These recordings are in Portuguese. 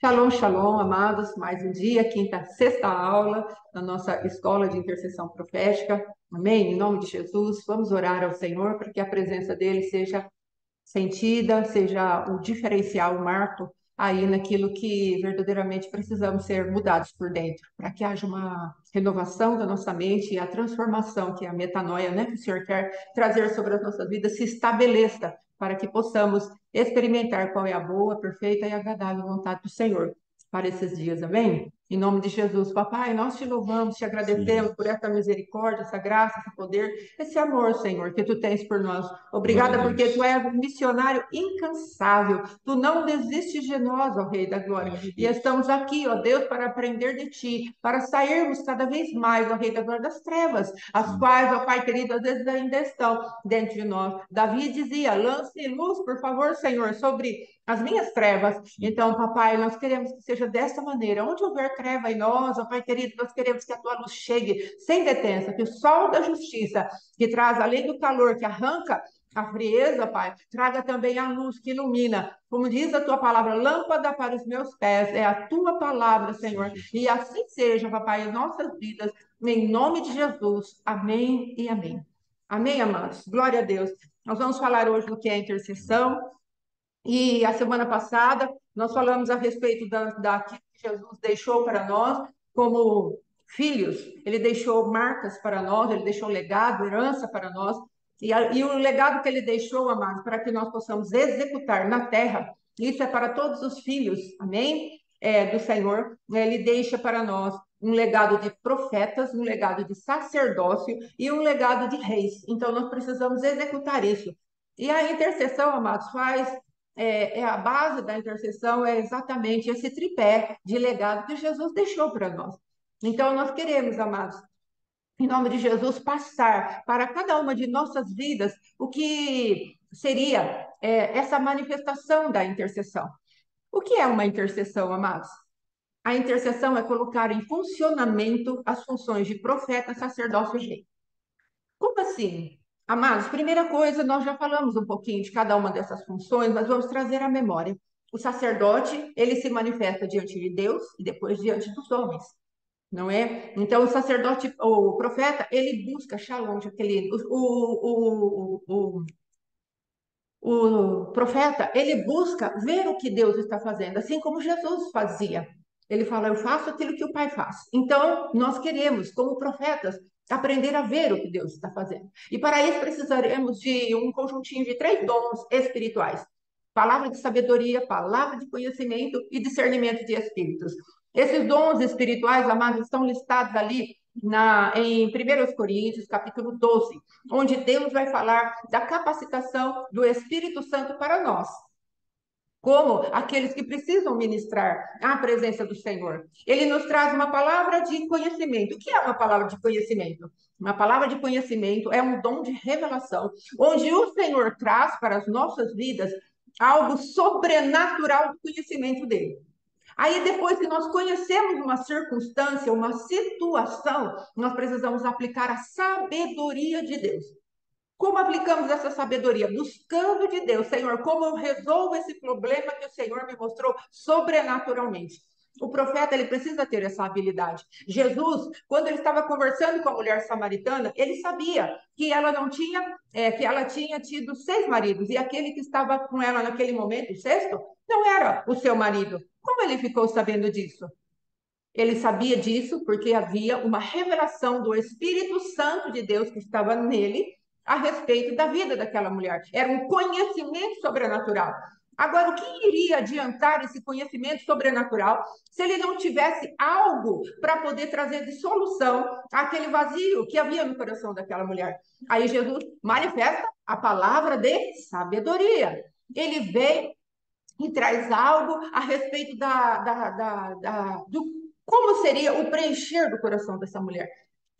Shalom, shalom, amados. Mais um dia, sexta aula da nossa escola de intercessão profética. Amém? Em nome de Jesus, vamos orar ao Senhor para que a presença dele seja sentida, seja o diferencial, o marco aí naquilo que verdadeiramente precisamos ser mudados por dentro, para que haja uma renovação da nossa mente e a transformação, que é a metanoia, né, que o Senhor quer trazer sobre as nossas vidas, se estabeleça para que possamos experimentar qual é a boa, perfeita e agradável vontade do Senhor para esses dias, amém? Em nome de Jesus, papai, nós te louvamos, te agradecemos Sim, por essa misericórdia, essa graça, esse poder, esse amor, Senhor, que tu tens por nós. glória a Obrigada porque tu Deus. és um missionário incansável. Tu não desistes de nós, ó Rei da Glória. Glória a E Deus. estamos aqui, ó Deus, para aprender de ti, para sairmos cada vez mais, ó Rei da Glória, das trevas, as Sim, quais, ó Pai querido, às vezes ainda estão dentro de nós. Davi dizia: lance luz, por favor, Senhor, sobre as minhas trevas. sim. Então, papai, nós queremos que seja dessa maneira. Onde houver treva em nós, ó Pai querido, nós queremos que a tua luz chegue sem detença, que o sol da justiça, que traz além do calor, que arranca a frieza, Pai, traga também a luz que ilumina. Como diz a tua palavra, lâmpada para os meus pés, é a tua palavra, Sim, Senhor. E Jesus. assim seja, papai, em nossas vidas, em nome de Jesus. Amém e amém. Amém, amados. Glória a Deus. Nós vamos falar hoje do que é intercessão. E a semana passada nós falamos a respeito daquilo que Jesus deixou para nós como filhos. Ele deixou marcas para nós, ele deixou legado, herança para nós. E o legado que ele deixou, amados, para que nós possamos executar na terra, isso é para todos os filhos, amém? Do Senhor. Ele deixa para nós um legado de profetas, um legado de sacerdócio e um legado de reis. Então nós precisamos executar isso. E a intercessão, amados, a base da intercessão é exatamente esse tripé de legado que Jesus deixou para nós. Então, nós queremos, amados, em nome de Jesus, passar para cada uma de nossas vidas o que seria essa manifestação da intercessão. O que é uma intercessão, amados? A intercessão é colocar em funcionamento as funções de profeta, sacerdócio e rei. Como assim? Amados, primeira coisa, nós já falamos um pouquinho de cada uma dessas funções, mas vamos trazer à memória. O sacerdote, ele se manifesta diante de Deus e depois diante dos homens, não é? Então, o sacerdote, o profeta, ele busca, shalom, Jaqueline, o profeta, ele busca ver o que Deus está fazendo, assim como Jesus fazia. Ele fala, eu faço aquilo que o Pai faz. Então, nós queremos, como profetas, aprender a ver o que Deus está fazendo. E para isso precisaremos de um conjuntinho de três dons espirituais: palavra de sabedoria, palavra de conhecimento e discernimento de espíritos. Esses dons espirituais, amados, estão listados ali em 1 Coríntios, capítulo 12, onde Deus vai falar da capacitação do Espírito Santo para nós, como aqueles que precisam ministrar a presença do Senhor. Ele nos traz uma palavra de conhecimento. O que é uma palavra de conhecimento? Uma palavra de conhecimento é um dom de revelação, onde o Senhor traz para as nossas vidas algo sobrenatural do conhecimento dele. Aí, depois que nós conhecemos uma circunstância, uma situação, nós precisamos aplicar a sabedoria de Deus. Como aplicamos essa sabedoria? Buscando de Deus, Senhor, como eu resolvo esse problema que o Senhor me mostrou sobrenaturalmente. O profeta, ele precisa ter essa habilidade. Jesus, quando ele estava conversando com a mulher samaritana, ele sabia que ela não tinha, que ela tinha tido seis maridos, e aquele que estava com ela naquele momento, o sexto, não era o seu marido. Como ele ficou sabendo disso? Ele sabia disso porque havia uma revelação do Espírito Santo de Deus que estava nele a respeito da vida daquela mulher. Era um conhecimento sobrenatural. Agora, o que iria adiantar esse conhecimento sobrenatural se ele não tivesse algo para poder trazer de solução àquele vazio que havia no coração daquela mulher? Aí Jesus manifesta a palavra de sabedoria. Ele vem e traz algo a respeito do como seria o preencher do coração dessa mulher.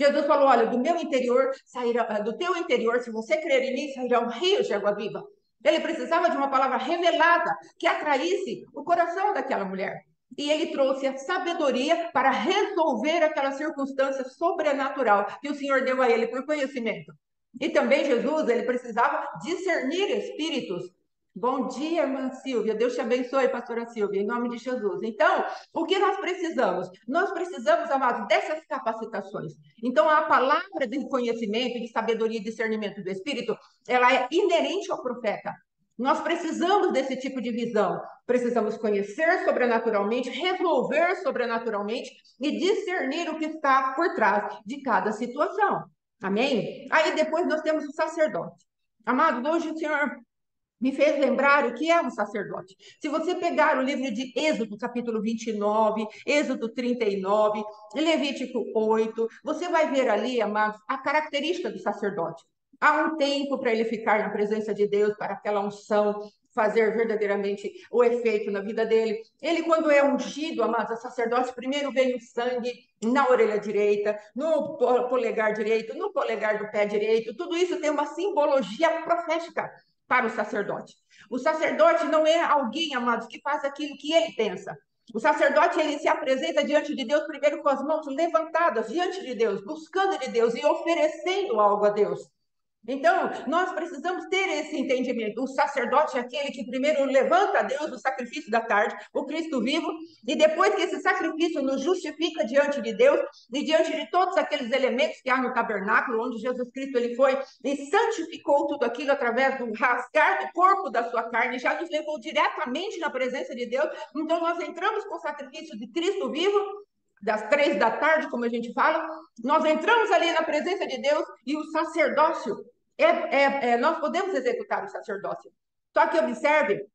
Jesus falou: olha, do meu interior sairá, do teu interior, se você crer em mim, sairá um rio de água viva. Ele precisava de uma palavra revelada que atraísse o coração daquela mulher. E ele trouxe a sabedoria para resolver aquela circunstância sobrenatural que o Senhor deu a ele por conhecimento. E também Jesus, ele precisava discernir espíritos. Bom dia, irmã Silvia. Deus te abençoe, pastora Silvia, em nome de Jesus. Então, o que nós precisamos? Nós precisamos, amados, dessas capacitações. Então, a palavra de conhecimento, de sabedoria e discernimento do Espírito, ela é inerente ao profeta. Nós precisamos desse tipo de visão. Precisamos conhecer sobrenaturalmente, resolver sobrenaturalmente e discernir o que está por trás de cada situação. Amém? Aí depois nós temos o sacerdote. Amados, hoje o Senhor me fez lembrar o que é um sacerdote. Se você pegar o livro de Êxodo, capítulo 29, Êxodo 39, Levítico 8, você vai ver ali, amados, a característica do sacerdote. Há um tempo para ele ficar na presença de Deus, para aquela unção fazer verdadeiramente o efeito na vida dele. Ele, quando é ungido, amados, a sacerdote, primeiro vem o sangue na orelha direita, no polegar direito, no polegar do pé direito. Tudo isso tem uma simbologia profética para o sacerdote. O sacerdote não é alguém, amados, que faz aquilo que ele pensa. O sacerdote, ele se apresenta diante de Deus primeiro com as mãos levantadas diante de Deus, buscando de Deus e oferecendo algo a Deus. Então, nós precisamos ter esse entendimento. O sacerdote é aquele que primeiro levanta a Deus o sacrifício da tarde, o Cristo vivo, e depois que esse sacrifício nos justifica diante de Deus e diante de todos aqueles elementos que há no tabernáculo, onde Jesus Cristo ele foi e santificou tudo aquilo através do rasgar do corpo da sua carne, já nos levou diretamente na presença de Deus. Então, nós entramos com o sacrifício de Cristo vivo, das 3 da tarde, como a gente fala, nós entramos ali na presença de Deus e o sacerdócio nós podemos executar o sacerdócio. Só que observe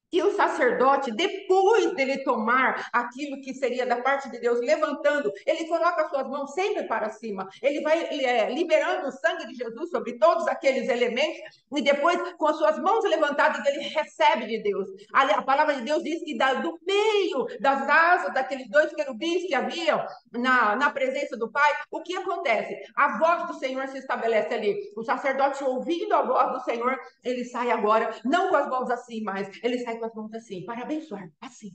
que o sacerdote, depois dele tomar aquilo que seria da parte de Deus, levantando, ele coloca as suas mãos sempre para cima. Ele vai liberando o sangue de Jesus sobre todos aqueles elementos, e depois, com as suas mãos levantadas, ele recebe de Deus. A palavra de Deus diz que do meio das asas daqueles 2 querubins que haviam na presença do Pai, o que acontece? A voz do Senhor se estabelece ali. O sacerdote, ouvindo a voz do Senhor, ele sai agora, não com as mãos assim, mas ele sai com as mãos assim, para abençoar, assim.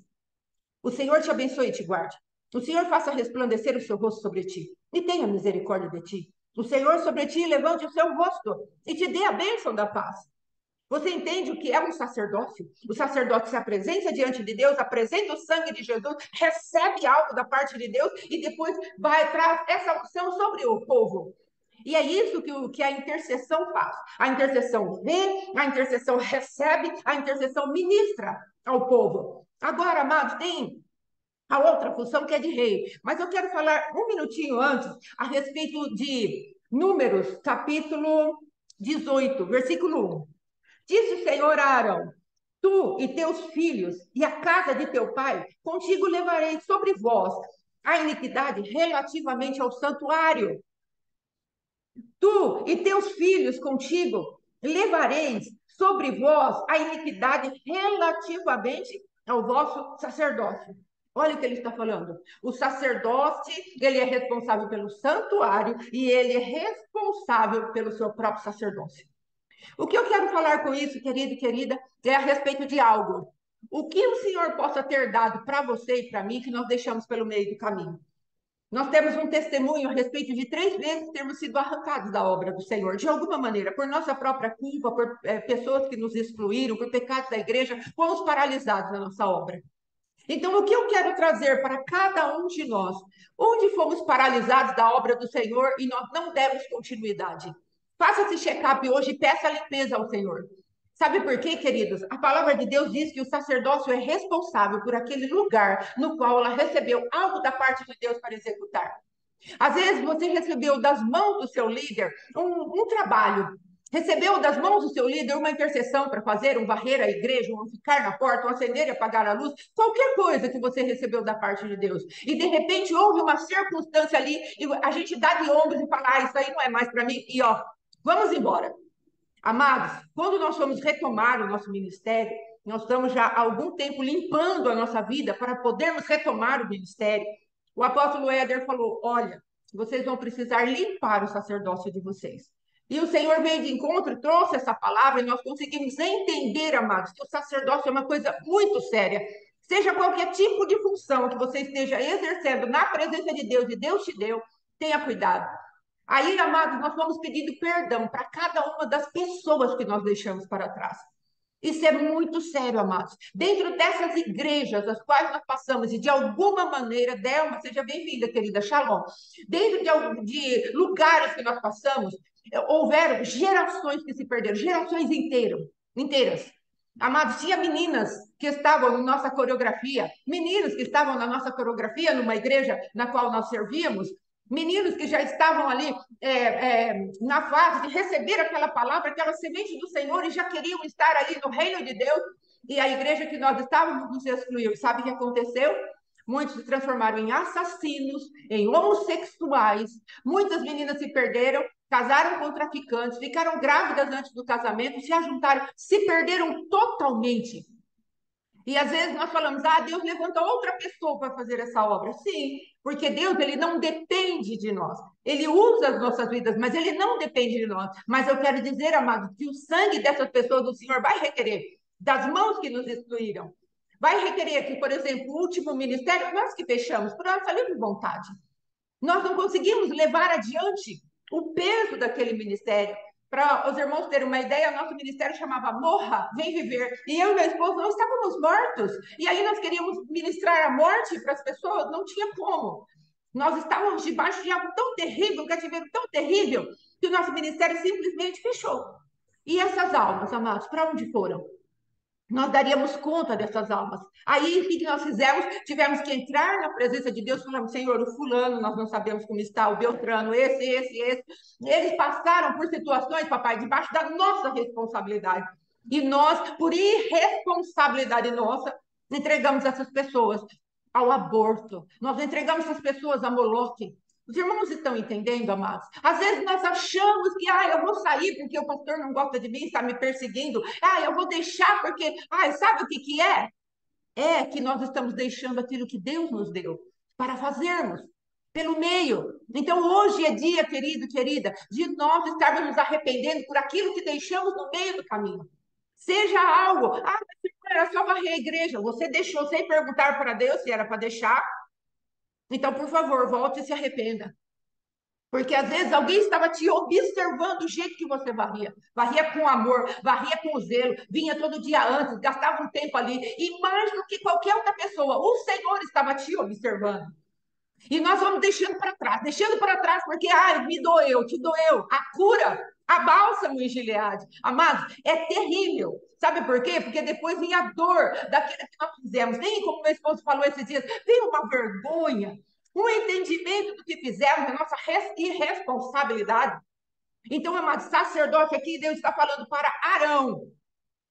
O Senhor te abençoe e te guarde. O Senhor faça resplandecer o seu rosto sobre ti e tenha misericórdia de ti. O Senhor sobre ti levante o seu rosto e te dê a bênção da paz. Você entende o que é um sacerdócio? O sacerdote se apresenta diante de Deus, apresenta o sangue de Jesus, recebe algo da parte de Deus e depois vai traz essa unção sobre o povo. E é isso que a intercessão faz. A intercessão vê, a intercessão recebe, a intercessão ministra ao povo. Agora, amados, tem a outra função que é de rei. Mas eu quero falar um minutinho antes a respeito de Números, capítulo 18, versículo 1. Disse o Senhor a Arão: Tu e teus filhos e a casa de teu pai, contigo levarei sobre vós a iniquidade relativamente ao santuário. Tu e teus filhos contigo levareis sobre vós a iniquidade relativamente ao vosso sacerdócio. Olha o que ele está falando. O sacerdote, ele é responsável pelo santuário e ele é responsável pelo seu próprio sacerdócio. O que eu quero falar com isso, querido e querida, é a respeito de algo. O que o Senhor possa ter dado para você e para mim que nós deixamos pelo meio do caminho. Nós temos um testemunho a respeito de 3 vezes termos sido arrancados da obra do Senhor, de alguma maneira, por nossa própria culpa, por pessoas que nos excluíram, por pecados da igreja, fomos paralisados na nossa obra. Então, o que eu quero trazer para cada um de nós, onde fomos paralisados da obra do Senhor e nós não demos continuidade? Faça esse check-up hoje e peça limpeza ao Senhor. Sabe por quê, queridos? A palavra de Deus diz que o sacerdócio é responsável por aquele lugar no qual ela recebeu algo da parte de Deus para executar. Às vezes você recebeu das mãos do seu líder um trabalho, recebeu das mãos do seu líder uma intercessão para fazer, um varrer a igreja, um ficar na porta, um acender e apagar a luz, qualquer coisa que você recebeu da parte de Deus. E de repente houve uma circunstância ali e a gente dá de ombros e fala, isso aí não é mais para mim, e ó, vamos embora. Amados, quando nós vamos retomar o nosso ministério, nós estamos já há algum tempo limpando a nossa vida para podermos retomar o ministério. O apóstolo Éder falou: olha, vocês vão precisar limpar o sacerdócio de vocês. E o Senhor veio de encontro, trouxe essa palavra, e nós conseguimos entender, amados, que o sacerdócio é uma coisa muito séria. Seja qualquer tipo de função que você esteja exercendo na presença de Deus e Deus te deu, tenha cuidado. Aí, amados, nós vamos pedindo perdão para cada uma das pessoas que nós deixamos para trás. Isso é muito sério, amados. Dentro dessas igrejas, as quais nós passamos, e de alguma maneira, Delma, seja bem-vinda, querida, Shalom. Dentro de lugares que nós passamos, houveram gerações que se perderam, gerações inteiras. Amados, tinha meninas que estavam em nossa coreografia, meninos que estavam na nossa coreografia, numa igreja na qual nós servíamos, meninos que já estavam ali na fase de receber aquela palavra, aquela semente do Senhor e já queriam estar ali no reino de Deus. E a igreja que nós estávamos nos excluiu. Sabe o que aconteceu? Muitos se transformaram em assassinos, em homossexuais. Muitas meninas se perderam, casaram com traficantes, ficaram grávidas antes do casamento, se ajuntaram, se perderam totalmente. E às vezes nós falamos, Deus levanta outra pessoa para fazer essa obra. Sim, porque Deus, ele não depende de nós. Ele usa as nossas vidas, mas ele não depende de nós. Mas eu quero dizer, amado, que o sangue dessas pessoas do Senhor vai requerer das mãos que nos excluíram. Vai requerer que, por exemplo, o último ministério, nós que fechamos, por nossa livre vontade. Nós não conseguimos levar adiante o peso daquele ministério. Para os irmãos terem uma ideia, nosso ministério chamava Morra, Vem Viver. E eu e meu esposo não estávamos mortos. E aí nós queríamos ministrar a morte para as pessoas, não tinha como. Nós estávamos debaixo de algo tão terrível, um cativeiro tão terrível, que o nosso ministério simplesmente fechou. E essas almas, amados, para onde foram? Nós daríamos conta dessas almas. Aí, o que nós fizemos? Tivemos que entrar na presença de Deus, falando, Senhor, o fulano, nós não sabemos como está, o Beltrano, esse. Eles passaram por situações, papai, debaixo da nossa responsabilidade. E nós, por irresponsabilidade nossa, entregamos essas pessoas ao aborto. Nós entregamos essas pessoas a Moloque. Os irmãos estão entendendo, amados? Às vezes nós achamos que, eu vou sair porque o pastor não gosta de mim, está me perseguindo. Eu vou deixar porque, sabe o que que é? É que nós estamos deixando aquilo que Deus nos deu para fazermos pelo meio. Então, hoje é dia, querido, querida, de nós estarmos nos arrependendo por aquilo que deixamos no meio do caminho. Seja algo, mas era só varrer a igreja. Você deixou sem perguntar para Deus se era para deixar. Então, por favor, volte e se arrependa. Porque às vezes alguém estava te observando do jeito que você varria. Varria com amor, varria com zelo, vinha todo dia antes, gastava um tempo ali. E mais do que qualquer outra pessoa, o Senhor estava te observando. E nós vamos deixando para trás, porque, me doeu, te doeu. A cura, a bálsamo em Gileade. Amados, é terrível. Sabe por quê? Porque depois vem a dor daquilo que nós fizemos. Vem, como meu esposo falou esses dias, vem uma vergonha, um entendimento do que fizemos, da nossa irresponsabilidade. Então, amado, sacerdote aqui, Deus está falando para Arão.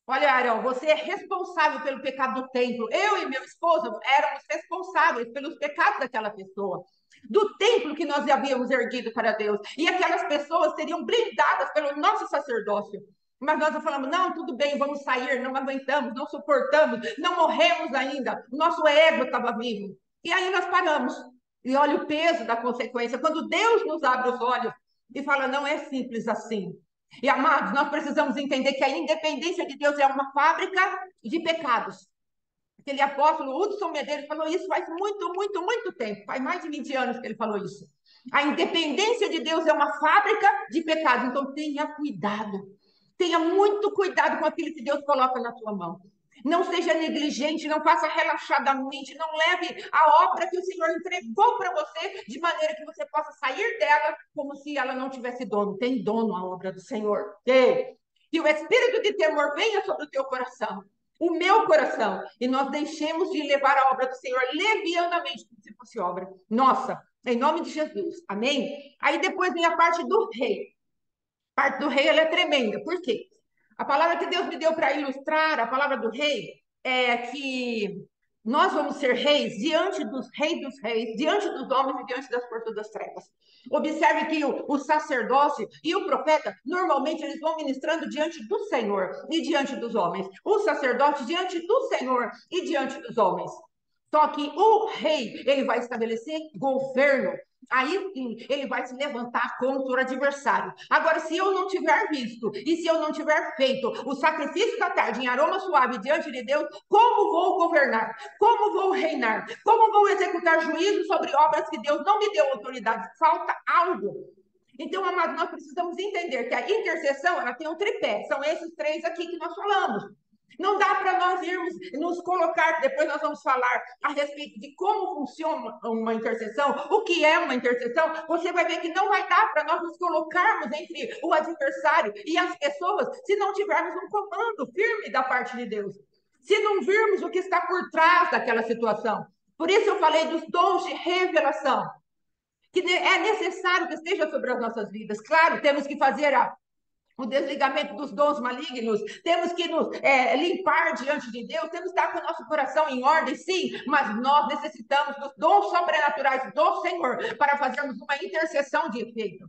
Olha, Arão, você é responsável pelo pecado do templo. Eu e meu esposo éramos responsáveis pelos pecados daquela pessoa, do templo que nós havíamos erguido para Deus. E aquelas pessoas seriam blindadas pelo nosso sacerdócio. Mas nós falamos, não, tudo bem, vamos sair, não aguentamos, não suportamos, não morremos ainda, o nosso ego estava vivo. E aí nós paramos. E olha o peso da consequência. Quando Deus nos abre os olhos e fala, não é simples assim. E, amados, nós precisamos entender que a independência de Deus é uma fábrica de pecados. Aquele apóstolo Hudson Medeiros falou isso faz muito tempo. Faz mais de 20 anos que ele falou isso. A independência de Deus é uma fábrica de pecados. Então, tenha cuidado. Tenha muito cuidado com aquilo que Deus coloca na tua mão. Não seja negligente, não faça relaxadamente, não leve a obra que o Senhor entregou para você de maneira que você possa sair dela como se ela não tivesse dono. Tem dono a obra do Senhor. Tem. Que o espírito de temor venha sobre o teu coração, o meu coração, e nós deixemos de levar a obra do Senhor levianamente como se fosse obra nossa, em nome de Jesus. Amém? Aí depois vem a parte do rei. A parte do rei ela é tremenda. Por quê? A palavra que Deus me deu para ilustrar a palavra do rei é que nós vamos ser reis diante dos reis, diante dos homens e diante das forças das trevas. Observe que o sacerdócio e o profeta, normalmente, eles vão ministrando diante do Senhor e diante dos homens. O sacerdote diante do Senhor e diante dos homens. Só que o rei, ele vai estabelecer governo. Aí sim, ele vai se levantar contra o adversário. Agora, se eu não tiver visto e se eu não tiver feito o sacrifício da tarde em aroma suave diante de Deus, como vou governar? Como vou reinar? Como vou executar juízo sobre obras que Deus não me deu autoridade? Falta algo. Então, amados, nós precisamos entender que a intercessão, ela tem um tripé. São esses três aqui que nós falamos. Não dá para nós irmos nos colocar, depois nós vamos falar a respeito de como funciona uma intercessão, o que é uma intercessão. Você vai ver que não vai dar para nós nos colocarmos entre o adversário e as pessoas se não tivermos um comando firme da parte de Deus, se não virmos o que está por trás daquela situação. Por isso eu falei dos dons de revelação, que é necessário que esteja sobre as nossas vidas. Claro, temos que fazer o desligamento dos dons malignos, temos que nos limpar diante de Deus, temos que estar com o nosso coração em ordem, sim, mas nós necessitamos dos dons sobrenaturais do Senhor para fazermos uma intercessão de efeito.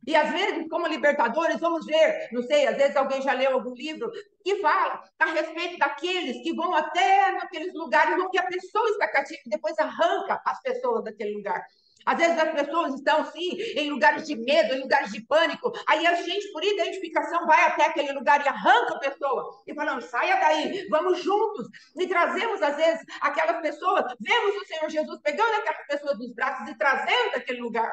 E às vezes, como libertadores, vamos ver, não sei, às vezes alguém já leu algum livro que fala a respeito daqueles que vão até naqueles lugares onde a pessoa está cativa e depois arranca as pessoas daquele lugar. Às vezes as pessoas estão, sim, em lugares de medo, em lugares de pânico. Aí a gente, por identificação, vai até aquele lugar e arranca a pessoa. E falamos, saia daí, vamos juntos. E trazemos, às vezes, aquelas pessoas. Vemos o Senhor Jesus pegando aquelas pessoas dos braços e trazendo daquele lugar.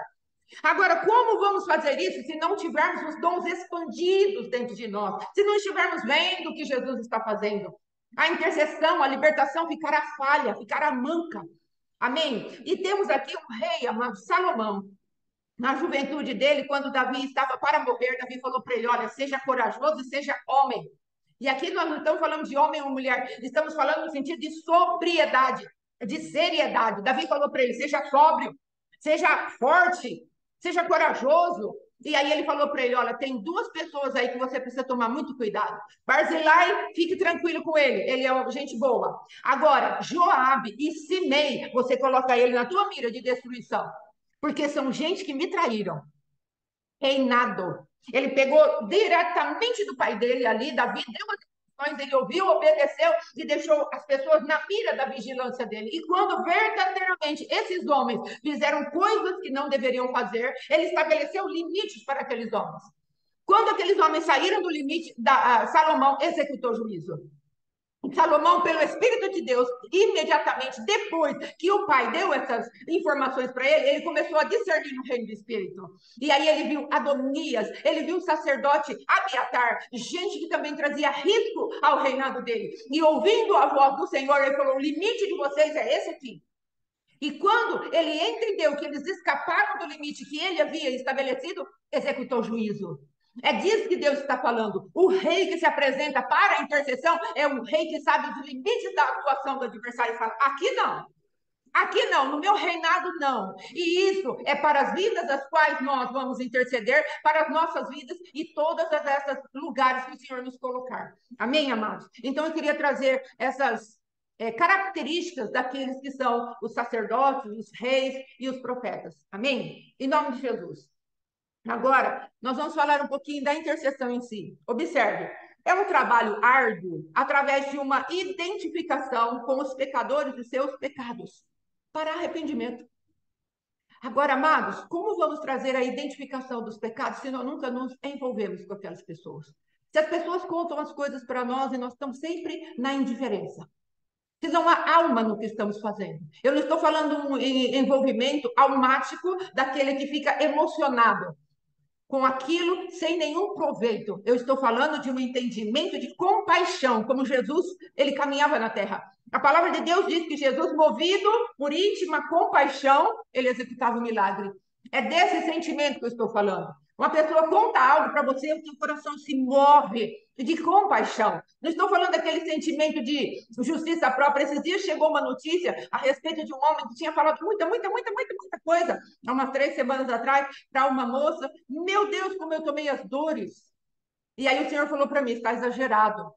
Agora, como vamos fazer isso se não tivermos os dons expandidos dentro de nós? Se não estivermos vendo o que Jesus está fazendo? A intercessão, a libertação ficará falha, ficará manca. Amém? E temos aqui um rei amado Salomão. Na juventude dele, quando Davi estava para morrer, Davi falou para ele: olha, seja corajoso e seja homem. E aqui nós não estamos falando de homem ou mulher, estamos falando no sentido de sobriedade, de seriedade. Davi falou para ele: seja sóbrio, seja forte, seja corajoso. E aí ele falou para ele: olha, tem duas pessoas aí que você precisa tomar muito cuidado. Barzilai, fique tranquilo com ele é gente boa. Agora, Joabe e Simei, você coloca ele na tua mira de destruição, porque são gente que me traíram. Reinado. Ele pegou diretamente do pai dele ali, Davi deu as instruções, ele ouviu, obedeceu e deixou as pessoas na mira da vigilância dele. E quando verdadeiramente esses homens fizeram coisas que não deveriam fazer, ele estabeleceu limites para aqueles homens. Quando aqueles homens saíram do limite, Salomão executou juízo. Salomão, pelo Espírito de Deus, imediatamente depois que o pai deu essas informações para ele, ele começou a discernir no reino do Espírito. E aí ele viu Adonias, ele viu o sacerdote Abiatar, gente que também trazia risco ao reinado dele. E ouvindo a voz do Senhor, ele falou: o limite de vocês é esse aqui. E quando ele entendeu que eles escaparam do limite que ele havia estabelecido, executou juízo. É disso que Deus está falando. O rei que se apresenta para a intercessão é um rei que sabe os limites da atuação do adversário e fala: aqui não, no meu reinado não. E isso é para as vidas das quais nós vamos interceder, para as nossas vidas e todas essas lugares que o Senhor nos colocar. Amém, amados? Então eu queria trazer essas características daqueles que são os sacerdotes, os reis e os profetas. Amém? Em nome de Jesus. Agora, nós vamos falar um pouquinho da intercessão em si. Observe, é um trabalho árduo através de uma identificação com os pecadores e seus pecados, para arrependimento. Agora, amados, como vamos trazer a identificação dos pecados se nós nunca nos envolvemos com aquelas pessoas? Se as pessoas contam as coisas para nós e nós estamos sempre na indiferença. Se não há alma no que estamos fazendo. Eu não estou falando um envolvimento almático daquele que fica emocionado com aquilo sem nenhum proveito. Eu estou falando de um entendimento de compaixão, como Jesus, ele caminhava na terra. A palavra de Deus diz que Jesus, movido por íntima compaixão, ele executava o milagre. É desse sentimento que eu estou falando. Uma pessoa conta algo para você, o seu coração se move de compaixão. Não estou falando daquele sentimento de justiça própria. Esses dias chegou uma notícia a respeito de um homem que tinha falado muita coisa, há umas 3 semanas atrás, para uma moça. Meu Deus, como eu tomei as dores. E aí o Senhor falou para mim: está exagerado.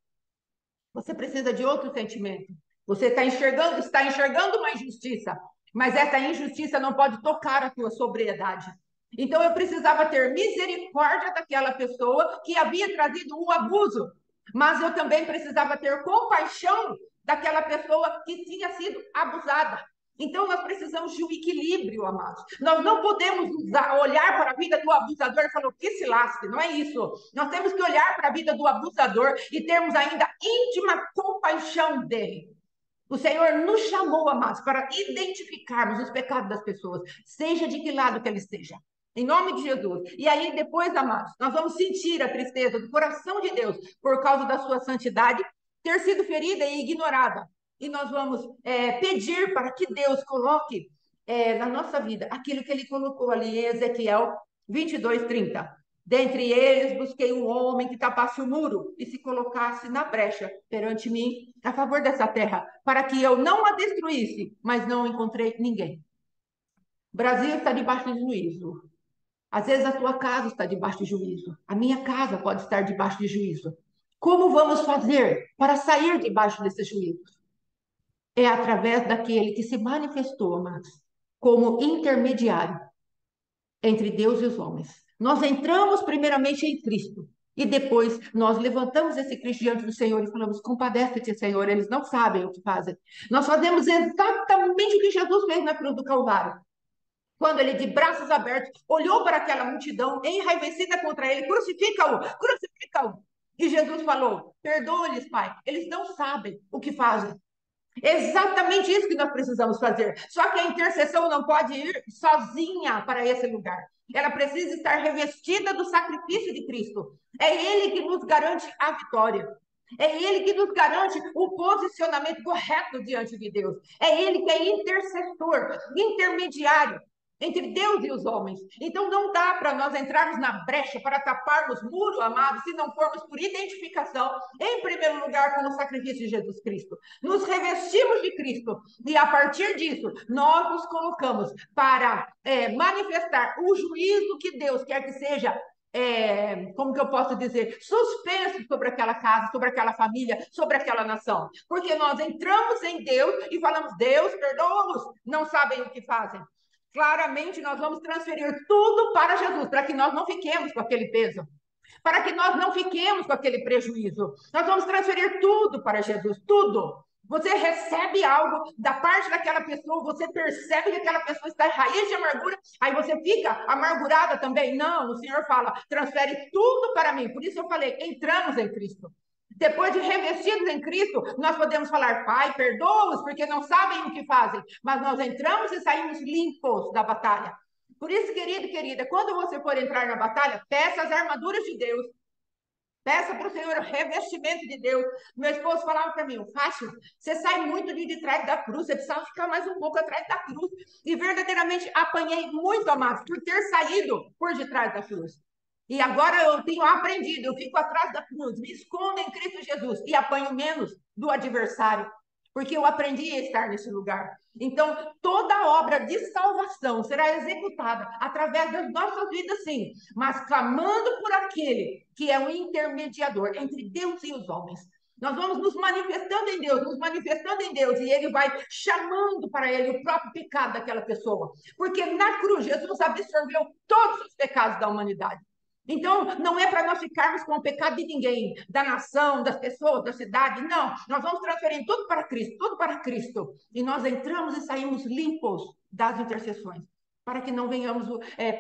Você precisa de outro sentimento. Você está enxergando uma injustiça, mas essa injustiça não pode tocar a tua sobriedade. Então eu precisava ter misericórdia daquela pessoa que havia trazido o abuso, mas eu também precisava ter compaixão daquela pessoa que tinha sido abusada. Então nós precisamos de um equilíbrio, amados. Nós não podemos olhar para a vida do abusador e falar: que se lasque, não é isso. Nós temos que olhar para a vida do abusador e termos ainda íntima compaixão dele. O Senhor nos chamou, amados, para identificarmos os pecados das pessoas, seja de que lado que ele esteja. Em nome de Jesus. E aí, depois, amados, nós vamos sentir a tristeza do coração de Deus por causa da sua santidade ter sido ferida e ignorada. E nós vamos pedir para que Deus coloque na nossa vida aquilo que ele colocou ali em Ezequiel 22:30. Dentre eles, busquei um homem que tapasse o muro e se colocasse na brecha perante mim, a favor dessa terra, para que eu não a destruísse, mas não encontrei ninguém. O Brasil está debaixo de juízo. Às vezes a tua casa está debaixo de juízo. A minha casa pode estar debaixo de juízo. Como vamos fazer para sair debaixo desse juízo? É através daquele que se manifestou, amados, como intermediário entre Deus e os homens. Nós entramos primeiramente em Cristo e depois nós levantamos esse Cristo diante do Senhor e falamos: compadece-te, Senhor, eles não sabem o que fazem. Nós fazemos exatamente o que Jesus fez na cruz do Calvário. Quando ele, de braços abertos, olhou para aquela multidão enraivecida contra ele: crucifica-o, crucifica-o. E Jesus falou: perdoa-lhes, Pai, eles não sabem o que fazem. Exatamente isso que nós precisamos fazer. Só que a intercessão não pode ir sozinha para esse lugar. Ela precisa estar revestida do sacrifício de Cristo. É Ele que nos garante a vitória. É Ele que nos garante o posicionamento correto diante de Deus. É Ele que é intercessor, intermediário entre Deus e os homens. Então não dá para nós entrarmos na brecha para taparmos muro, amados, se não formos por identificação, em primeiro lugar, com o sacrifício de Jesus Cristo. Nos revestimos de Cristo e a partir disso nós nos colocamos para manifestar o juízo que Deus quer que seja como que eu posso dizer, suspenso sobre aquela casa, sobre aquela família, sobre aquela nação. Porque nós entramos em Deus e falamos: Deus, perdoa-os, não sabem o que fazem. Claramente nós vamos transferir tudo para Jesus, para que nós não fiquemos com aquele peso, para que nós não fiquemos com aquele prejuízo. Nós vamos transferir tudo para Jesus, tudo. Você recebe algo da parte daquela pessoa, você percebe que aquela pessoa está em raiz de amargura, aí você fica amargurada também. Não, o Senhor fala: transfere tudo para mim. Por isso eu falei: entramos em Cristo. Depois de revestidos em Cristo, nós podemos falar: Pai, perdoa-os, porque não sabem o que fazem. Mas nós entramos e saímos limpos da batalha. Por isso, querido e querida, quando você for entrar na batalha, peça as armaduras de Deus. Peça para o Senhor o revestimento de Deus. Meu esposo falava para mim: Fácil, você sai muito de trás da cruz, você precisava ficar mais um pouco atrás da cruz. E verdadeiramente apanhei muito, amados, por ter saído por detrás da cruz. E agora eu tenho aprendido, eu fico atrás da cruz, me escondo em Cristo Jesus e apanho menos do adversário, porque eu aprendi a estar nesse lugar. Então, toda obra de salvação será executada através das nossas vidas, sim, mas clamando por aquele que é o intermediador entre Deus e os homens. Nós vamos nos manifestando em Deus, nos manifestando em Deus, e ele vai chamando para ele o próprio pecado daquela pessoa. Porque na cruz, Jesus absorveu todos os pecados da humanidade. Então, não é para nós ficarmos com o pecado de ninguém, da nação, das pessoas, da cidade, não. Nós vamos transferir tudo para Cristo, tudo para Cristo. E nós entramos e saímos limpos das intercessões, para que não venhamos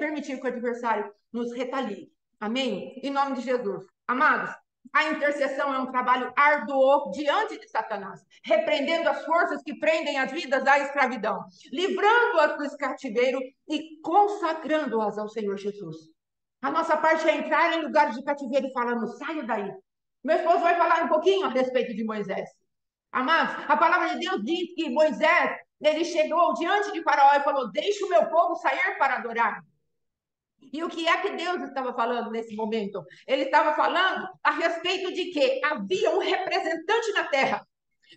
permitir que o adversário nos retalie. Amém? Em nome de Jesus. Amados, a intercessão é um trabalho árduo diante de Satanás, repreendendo as forças que prendem as vidas à escravidão, livrando-as do cativeiro e consagrando-as ao Senhor Jesus. A nossa parte é entrar em lugares de cativeiro e falando: saia daí. Meu esposo vai falar um pouquinho a respeito de Moisés. Amados, a palavra de Deus diz que Moisés, ele chegou diante de Faraó e falou: deixa o meu povo sair para adorar. E o que é que Deus estava falando nesse momento? Ele estava falando a respeito de que havia um representante na terra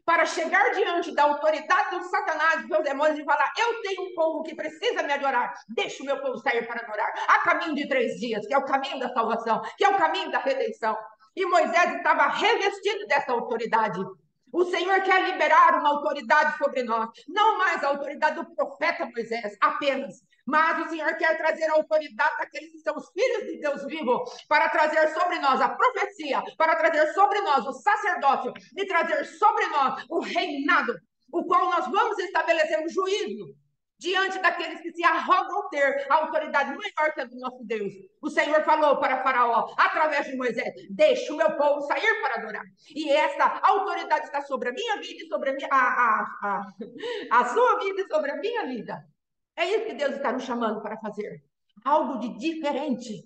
para chegar diante da autoridade do Satanás e dos demônios e falar: eu tenho um povo que precisa me adorar, deixa o meu povo sair para adorar. Há caminho de 3 dias, que é o caminho da salvação, que é o caminho da redenção. E Moisés estava revestido dessa autoridade. O Senhor quer liberar uma autoridade sobre nós, não mais a autoridade do profeta Moisés, apenas, mas o Senhor quer trazer a autoridade daqueles que são os filhos de Deus vivo, para trazer sobre nós a profecia, para trazer sobre nós o sacerdócio e trazer sobre nós o reinado, o qual nós vamos estabelecer um juízo diante daqueles que se arrogam ter a autoridade maior que a do nosso Deus. O Senhor falou para Faraó, através de Moisés: deixa o meu povo sair para adorar. E essa autoridade está sobre a minha vida e sobre a sua vida e sobre a minha vida. É isso que Deus está nos chamando para fazer. Algo de diferente.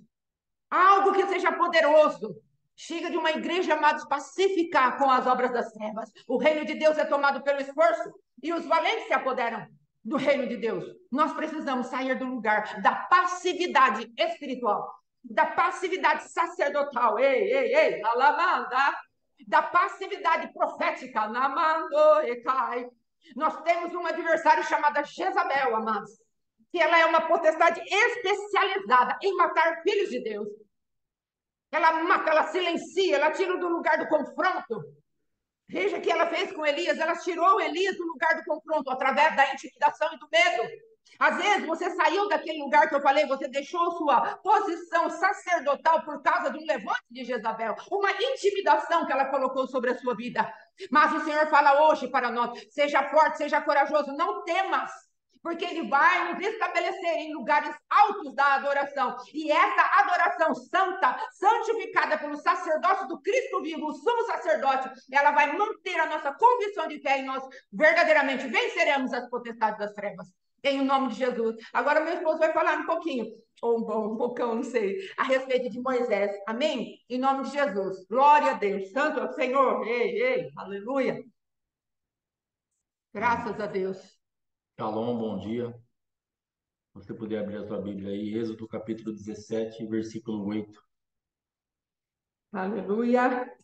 Algo que seja poderoso. Chega de uma igreja, amados, pacificar com as obras das trevas. O reino de Deus é tomado pelo esforço e os valentes se apoderam do reino de Deus. Nós precisamos sair do lugar da passividade espiritual, da passividade sacerdotal. Ei, ei, ei, alamanda, da passividade profética. Namando e cai. Nós temos um adversário chamado Jezabel, amados, que ela é uma potestade especializada em matar filhos de Deus. Ela mata, ela silencia, ela tira do lugar do confronto. Veja o que ela fez com Elias. Ela tirou Elias do lugar do confronto através da intimidação e do medo. Às vezes você saiu daquele lugar que eu falei, você deixou sua posição sacerdotal por causa de um levante de Jezabel, uma intimidação que ela colocou sobre a sua vida. Mas o Senhor fala hoje para nós: seja forte, seja corajoso, não temas, porque Ele vai nos estabelecer em lugares altos da adoração. E essa adoração santa, santificada pelo sacerdócio do Cristo vivo, o sumo sacerdote, ela vai manter a nossa convicção de fé e nós verdadeiramente venceremos as potestades das trevas. Em nome de Jesus. Agora meu esposo vai falar um pouquinho, ou um bocão, não sei, a respeito de Moisés. Amém? Em nome de Jesus. Glória a Deus. Santo é o Senhor. Ei, ei, aleluia. Graças a Deus. Shalom, bom dia. Se você puder abrir a sua Bíblia aí, Êxodo capítulo 17, versículo 8. Aleluia.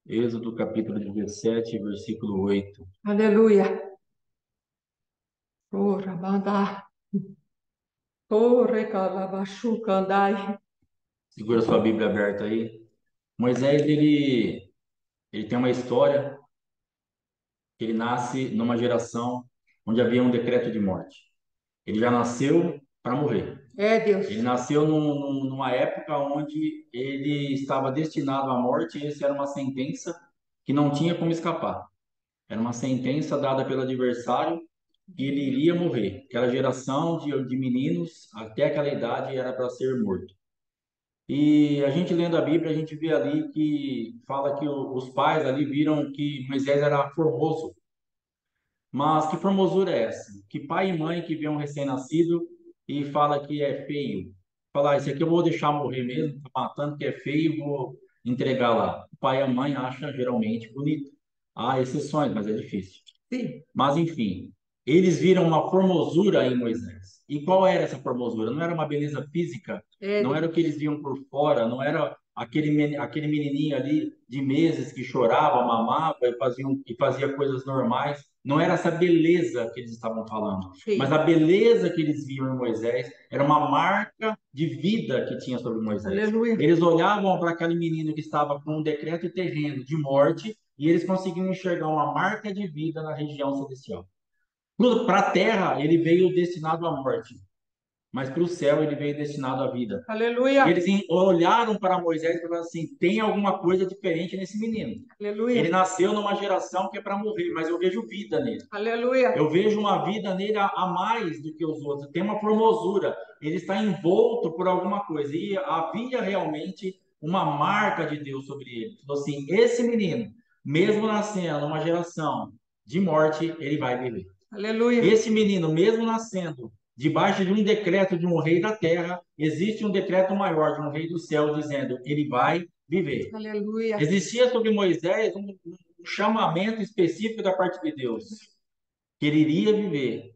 Êxodo capítulo 17, versículo 8. Aleluia. Ora, manda. Ore, calabashucandai. Segura sua Bíblia aberta aí. Moisés, ele tem uma história que ele nasce numa geração onde havia um decreto de morte. Ele já nasceu para morrer. É, Deus. Ele nasceu numa época onde ele estava destinado à morte e essa era uma sentença que não tinha como escapar. Era uma sentença dada pelo adversário que ele iria morrer. Aquela geração de meninos, até aquela idade, era para ser morto. E a gente lendo a Bíblia, a gente vê ali que fala que os pais ali viram que Moisés era formoso. Mas que formosura é essa? Que pai e mãe que vê um recém-nascido e fala que é feio. Falar, isso aqui eu vou deixar morrer mesmo, tá matando que é feio, vou entregar lá. O pai e a mãe acham geralmente bonito. Há exceções, mas é difícil. Sim. Mas, enfim, eles viram uma formosura em Moisés. E qual era essa formosura? Não era uma beleza física, É, não era o que eles viam por fora, não era aquele menininho ali de meses que chorava, mamava e fazia coisas normais. Não era essa beleza que eles estavam falando, sim. mas a beleza que eles viam em Moisés era uma marca de vida que tinha sobre Moisés. Aleluia. Eles olhavam para aquele menino que estava com um decreto terreno de morte e eles conseguiam enxergar uma marca de vida na região celestial. Para a terra, ele veio destinado à morte, mas para o céu, ele veio destinado à vida. Aleluia. E eles olharam para Moisés e falaram assim: tem alguma coisa diferente nesse menino. Aleluia. Ele nasceu numa geração que é para morrer, mas eu vejo vida nele. Aleluia. Eu vejo uma vida nele a mais do que os outros. Tem uma formosura. Ele está envolto por alguma coisa. E havia realmente uma marca de Deus sobre ele. Falou assim: esse menino, mesmo nascendo numa geração de morte, ele vai viver. Aleluia. Esse menino, mesmo nascendo debaixo de um decreto de um rei da terra, existe um decreto maior de um rei do céu dizendo: ele vai viver. Aleluia. Existia sobre Moisés um chamamento específico da parte de Deus, que ele iria viver.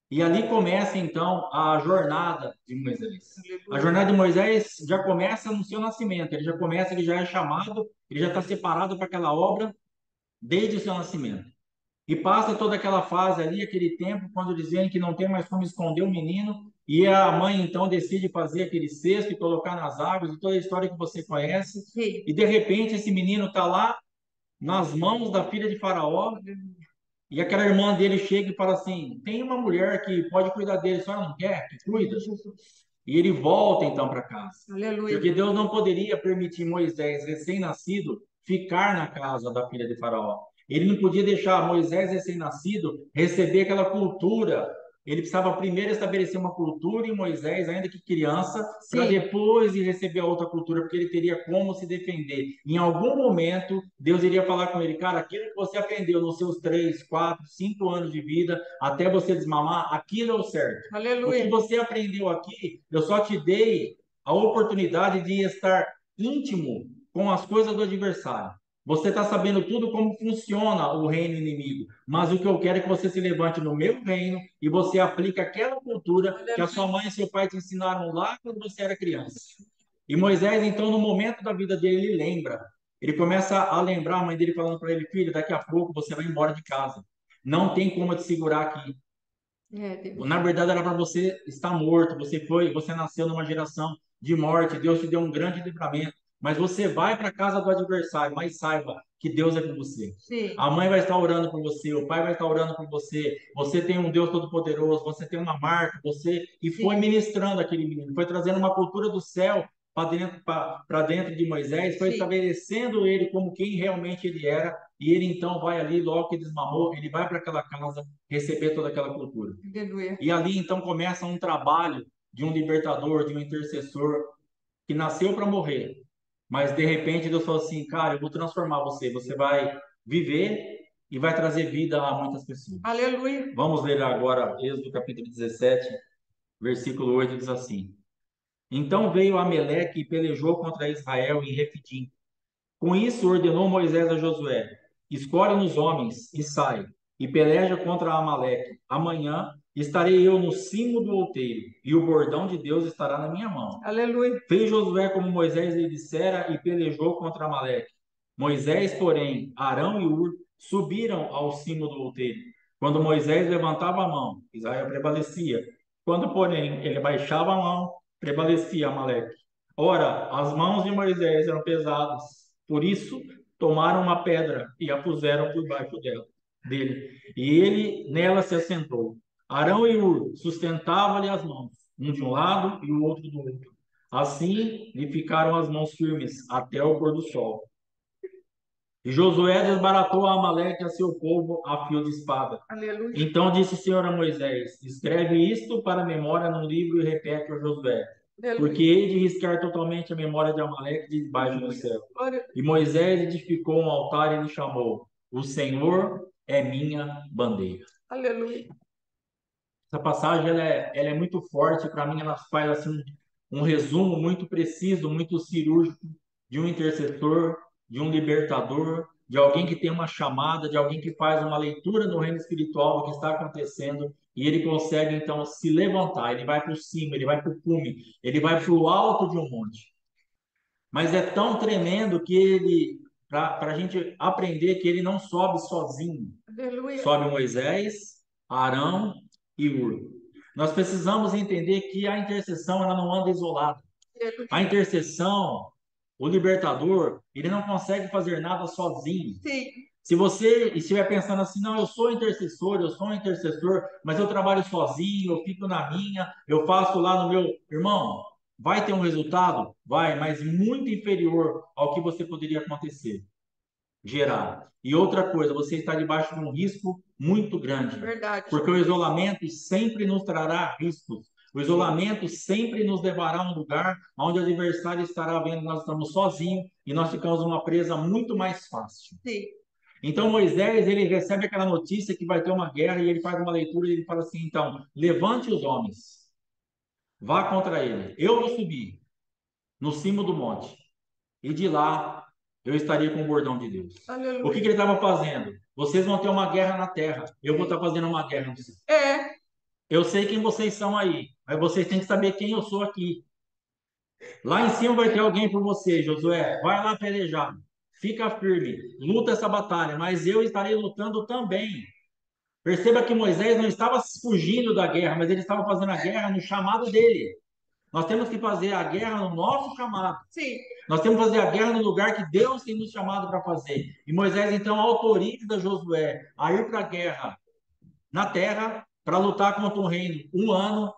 E ali começa então a jornada de Moisés. A jornada de Moisés já começa no seu nascimento, ele já começa, ele já é chamado, ele já está separado para aquela obra desde o seu nascimento. E passa toda aquela fase ali, aquele tempo, quando dizem que não tem mais como esconder o menino, e a mãe então decide fazer aquele cesto e colocar nas águas, e toda a história que você conhece. Sim. E de repente esse menino está lá nas mãos da filha de Faraó, e aquela irmã dele chega e fala assim: tem uma mulher que pode cuidar dele, a senhora não quer? Que cuida? E ele volta então para casa. Aleluia. Porque Deus não poderia permitir Moisés, recém-nascido, ficar na casa da filha de Faraó. Ele não podia deixar Moisés, recém-nascido, receber aquela cultura. Ele precisava primeiro estabelecer uma cultura em Moisés, ainda que criança, para depois ir receber a outra cultura, porque ele teria como se defender. Em algum momento, Deus iria falar com ele: cara, aquilo que você aprendeu nos seus 3, 4, 5 anos de vida, até você desmamar, aquilo é o certo. Aleluia. O que você aprendeu aqui, eu só te dei a oportunidade de estar íntimo com as coisas do adversário. Você está sabendo tudo como funciona o reino inimigo, mas o que eu quero é que você se levante no meu reino e você aplique aquela cultura que a sua mãe e seu pai te ensinaram lá quando você era criança. E Moisés, então, no momento da vida dele, ele lembra. Ele começa a lembrar a mãe dele falando para ele: filho, daqui a pouco você vai embora de casa. Não tem como eu te segurar aqui. É, Deus. Na verdade, era para você estar morto. Você nasceu numa geração de morte. Deus te deu um grande livramento. Mas você vai para a casa do adversário, mas saiba que Deus é com você. Sim, A mãe vai estar orando por você, o pai vai estar orando por você. Você tem um Deus todo-poderoso, você tem uma marca, e foi sim, ministrando aquele menino, foi trazendo uma cultura do céu para dentro de Moisés, foi sim. estabelecendo ele como quem realmente ele era. E ele então vai ali, logo que desmamou, ele vai para aquela casa receber toda aquela cultura. Aleluia. E ali então começa um trabalho de um libertador, de um intercessor que nasceu para morrer, mas de repente Deus falou assim: cara, eu vou transformar você, você vai viver e vai trazer vida a muitas pessoas. Aleluia. Vamos ler agora Êxodo capítulo 17, versículo 8, diz assim: Então veio Ameleque e pelejou contra Israel em Refidim. Com isso, ordenou Moisés a Josué: escolhe-nos homens e sai, e peleja contra Amaleque. Amanhã estarei eu no cimo do outeiro, e o bordão de Deus estará na minha mão. Aleluia. Fez Josué como Moisés lhe dissera e pelejou contra Amaleque. Moisés, porém, Arão e Ur subiram ao cimo do outeiro. Quando Moisés levantava a mão, Israel prevalecia. Quando, porém, ele baixava a mão, prevalecia Amaleque. Ora, as mãos de Moisés eram pesadas, por isso tomaram uma pedra e a puseram por baixo dele. E ele nela se assentou. Arão e Ur sustentavam-lhe as mãos, um de um lado e o outro do outro. Assim lhe ficaram as mãos firmes até o pôr do sol. E Josué desbaratou a Amaleque e a seu povo a fio de espada. Aleluia. Então disse o Senhor a Moisés: escreve isto para a memória num livro e repete a Josué, porque Aleluia. hei de riscar totalmente a memória de Amaleque de debaixo do céu. Glória. E Moisés edificou um altar e lhe chamou: O Senhor é minha bandeira. Aleluia. Essa passagem ela é muito forte, para mim ela faz assim, um resumo muito preciso, muito cirúrgico de um intercessor, de um libertador, de alguém que tem uma chamada, de alguém que faz uma leitura no reino espiritual do que está acontecendo e ele consegue então se levantar, ele vai para o cimo, ele vai para o cume, ele vai para o alto de um monte. Mas é tão tremendo que para a gente aprender que ele não sobe sozinho, Aleluia. sobe Moisés, Arão e Ur. Nós precisamos entender que a intercessão ela não anda isolada. A Aleluia. intercessão, o libertador, ele não consegue fazer nada sozinho. Sim. Se você estiver pensando assim, não, eu sou intercessor, eu sou um intercessor, mas eu trabalho sozinho, eu fico na minha, eu faço lá no meu. Irmão, vai ter um resultado? Vai, mas muito inferior ao que você poderia acontecer gerar. E outra coisa, você está debaixo de um risco muito grande, Verdade. porque o isolamento sempre nos trará riscos. O isolamento sempre nos levará a um lugar onde o adversário estará vendo que nós estamos sozinhos e nós ficamos uma presa muito mais fácil. Sim. Então Moisés, ele recebe aquela notícia que vai ter uma guerra e ele faz uma leitura e ele fala assim, então, levante os homens, vá contra ele. Eu vou subir no cimo do monte e de lá eu estaria com o bordão de Deus. O que Aleluia. ele estava fazendo? Vocês vão ter uma guerra na terra. Eu vou estar fazendo uma guerra no céu. É. Eu sei quem vocês são aí, mas vocês têm que saber quem eu sou aqui. Lá em cima vai ter alguém por você, Josué. Vai lá pelejar. Fica firme. Luta essa batalha, mas eu estarei lutando também. Perceba que Moisés não estava fugindo da guerra, mas ele estava fazendo a guerra no chamado dele. Nós temos que fazer a guerra no nosso chamado. Sim. Nós temos que fazer a guerra no lugar que Deus tem nos chamado para fazer. E Moisés, então, autoriza Josué a ir para a guerra na terra para lutar contra um reino um ano,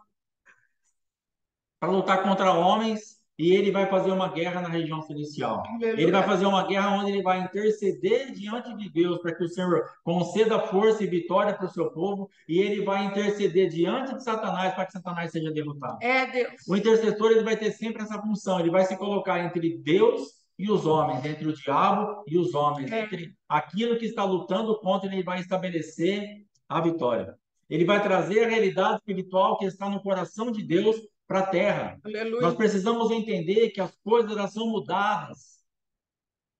para lutar contra homens, e ele vai fazer uma guerra na região celestial. Ele vai Aleluia. fazer uma guerra onde ele vai interceder diante de Deus para que o Senhor conceda força e vitória para o seu povo, e ele vai interceder diante de Satanás para que Satanás seja derrotado. É, Deus. O intercessor ele vai ter sempre essa função, ele vai se colocar entre Deus e os homens, entre o diabo e os homens, entre aquilo que está lutando contra, ele vai estabelecer a vitória. Ele vai trazer a realidade espiritual que está no coração de Deus para a terra. Aleluia. Nós precisamos entender que as coisas elas são mudadas.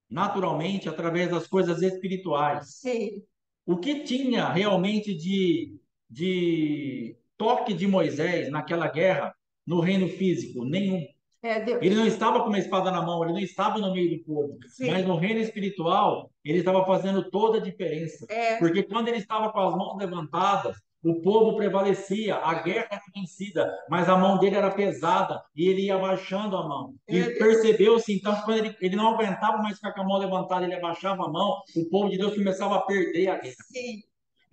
naturalmente através das coisas espirituais. Sim. O que tinha realmente de toque de Moisés naquela guerra no reino físico? Nenhum. É Ele não Deus. estava com uma espada na mão, ele não estava no meio do povo, mas Sim. no reino espiritual, ele estava fazendo toda a diferença. É. Porque quando ele estava com as mãos levantadas, o povo prevalecia, a guerra era vencida, mas a mão dele era pesada e ele ia abaixando a mão. E É Deus. percebeu-se então que quando ele não aguentava mais ficar com a mão levantada, ele abaixava a mão, o povo de Deus começava a perder a guerra. Sim.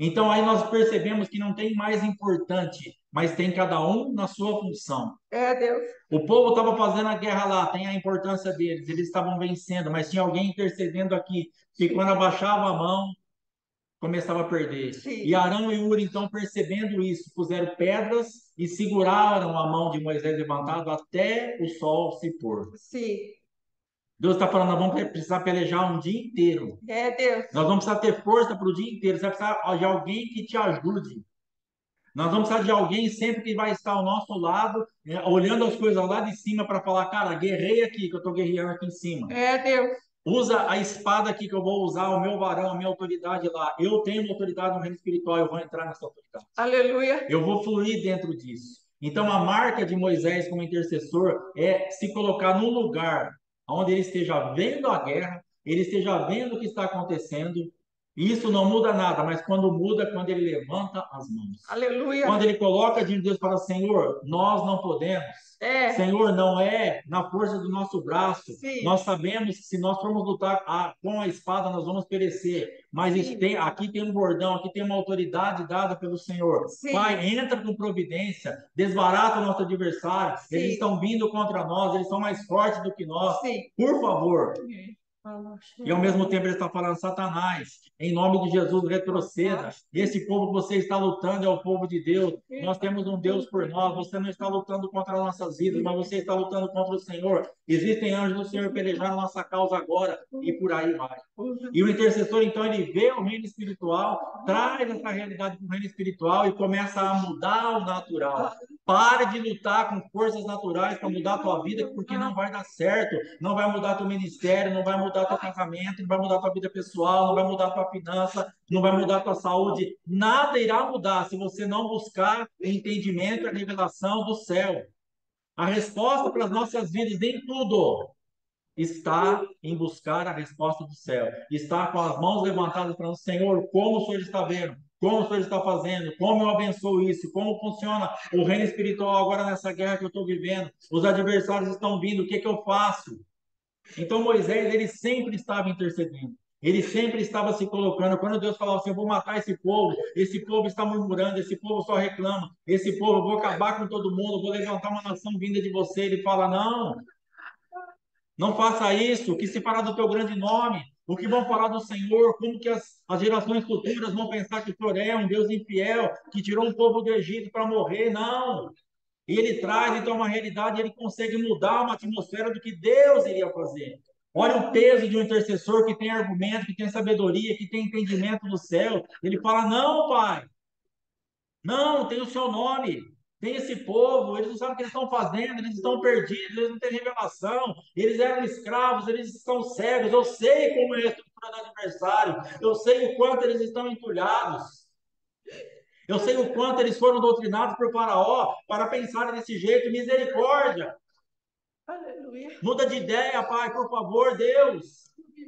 Então aí nós percebemos que não tem mais importante, mas tem cada um na sua função. É Deus. O povo estava fazendo a guerra lá, tem a importância deles, eles estavam vencendo, mas tinha alguém intercedendo aqui, que Sim. quando abaixava a mão, começava a perder. E Sim. Arão e Uri, então, percebendo isso, puseram pedras e seguraram a mão de Moisés levantado até o sol se pôr. Sim. Deus está falando, nós vamos precisar pelejar um dia inteiro. É Deus. Nós vamos precisar ter força para o dia inteiro. Você vai precisar de alguém que te ajude. Nós vamos precisar de alguém sempre que vai estar ao nosso lado, olhando as coisas lá de cima para falar, cara, guerrei aqui, que eu estou guerreando aqui em cima. É Deus. Usa a espada aqui que eu vou usar, o meu varão, a minha autoridade lá. Eu tenho uma autoridade no reino espiritual, eu vou entrar nessa autoridade. Aleluia. Eu vou fluir dentro disso. Então, a marca de Moisés como intercessor é se colocar num lugar onde ele esteja vendo a guerra, ele esteja vendo o que está acontecendo. Isso não muda nada, mas quando muda, quando ele levanta as mãos. Quando Aleluia. ele coloca diante de Deus e fala, Senhor, nós não podemos. É. Senhor, não é na força do nosso braço. Sim. Nós sabemos que se nós formos lutar com a espada, nós vamos perecer. Mas Sim. aqui tem um bordão, aqui tem uma autoridade dada pelo Senhor. Sim. Pai, entra com providência, desbarata o nosso adversário. Eles Sim. estão vindo contra nós, eles são mais fortes do que nós. Sim. Por favor. É. E ao mesmo tempo ele está falando, Satanás, em nome de Jesus, retroceda. Esse povo que você está lutando é o povo de Deus. Nós temos um Deus por nós. Você não está lutando contra as nossas vidas, mas você está lutando contra o Senhor. Existem anjos do Senhor pelejando a nossa causa agora e por aí vai. E o intercessor, então, ele vê o reino espiritual, traz essa realidade para o reino espiritual e começa a mudar o natural. Pare de lutar com forças naturais para mudar a tua vida, porque não vai dar certo. Não vai mudar teu ministério, não vai mudar teu casamento, não vai mudar tua vida pessoal, não vai mudar tua finança, não vai mudar tua saúde. Nada irá mudar se você não buscar o entendimento e a revelação do céu. A resposta para as nossas vidas em tudo está em buscar a resposta do céu. Está com as mãos levantadas para o Senhor, como o Senhor está vendo, como o Senhor está fazendo, como eu abençoo isso, como funciona o reino espiritual agora nessa guerra que eu estou vivendo. Os adversários estão vindo, o que eu faço? Então Moisés, ele sempre estava intercedendo. Ele sempre estava se colocando. Quando Deus falava assim, eu vou matar esse povo está murmurando, esse povo só reclama, esse povo, eu vou acabar com todo mundo, vou levantar uma nação vinda de você. Ele fala, não, não faça isso, que se falar do teu grande nome, o que vão falar do Senhor, como que as gerações futuras vão pensar que o Senhor é um Deus infiel, que tirou um povo do Egito para morrer, não. E ele traz, então, uma realidade, ele consegue mudar uma atmosfera do que Deus iria fazer. Olha o peso de um intercessor que tem argumento, que tem sabedoria, que tem entendimento do céu. Ele fala, não, pai, não, tem o seu nome. Tem esse povo, eles não sabem o que eles estão fazendo, eles estão perdidos, eles não têm revelação, eles eram escravos, eles estão cegos. Eu sei como é a estrutura do adversário, eu sei o quanto eles estão entulhados, eu sei o quanto eles foram doutrinados por Faraó para pensarem desse jeito. Misericórdia, Aleluia. muda de ideia, pai, por favor, Deus,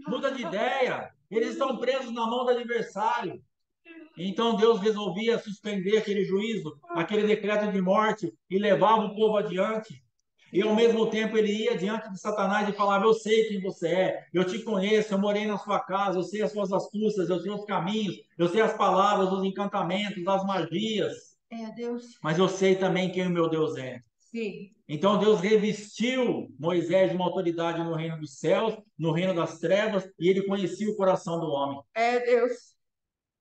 muda de ideia. Eles estão presos na mão do adversário. Então Deus resolvia suspender aquele juízo, aquele decreto de morte e levava o povo adiante. E ao mesmo tempo ele ia diante de Satanás e falava: eu sei quem você é, eu te conheço, eu morei na sua casa, eu sei as suas astúcias, eu sei os caminhos, eu sei as palavras, os encantamentos, as magias, É Deus. mas eu sei também quem o meu Deus é. Sim. Então Deus revestiu Moisés de uma autoridade no reino dos céus, no reino das trevas, e ele conhecia o coração do homem. É Deus.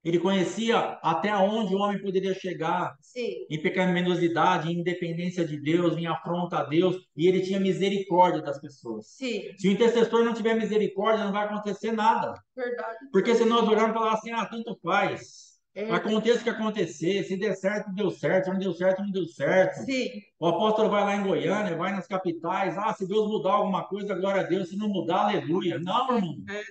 Ele conhecia até onde o homem poderia chegar. Sim. Em pecaminosidade, em independência de Deus, em afronta a Deus, e ele tinha misericórdia das pessoas. Sim. Se o intercessor não tiver misericórdia, não vai acontecer nada. Verdade. Porque se nós orarmos e falar assim, tanto faz. É, Aconteça o que acontecer, se der certo, deu certo, se não deu certo, não deu certo. sim, O apóstolo vai lá em Goiânia, vai nas capitais. Ah, se Deus mudar alguma coisa, glória a Deus. Se não mudar, aleluia. Não, irmão. é,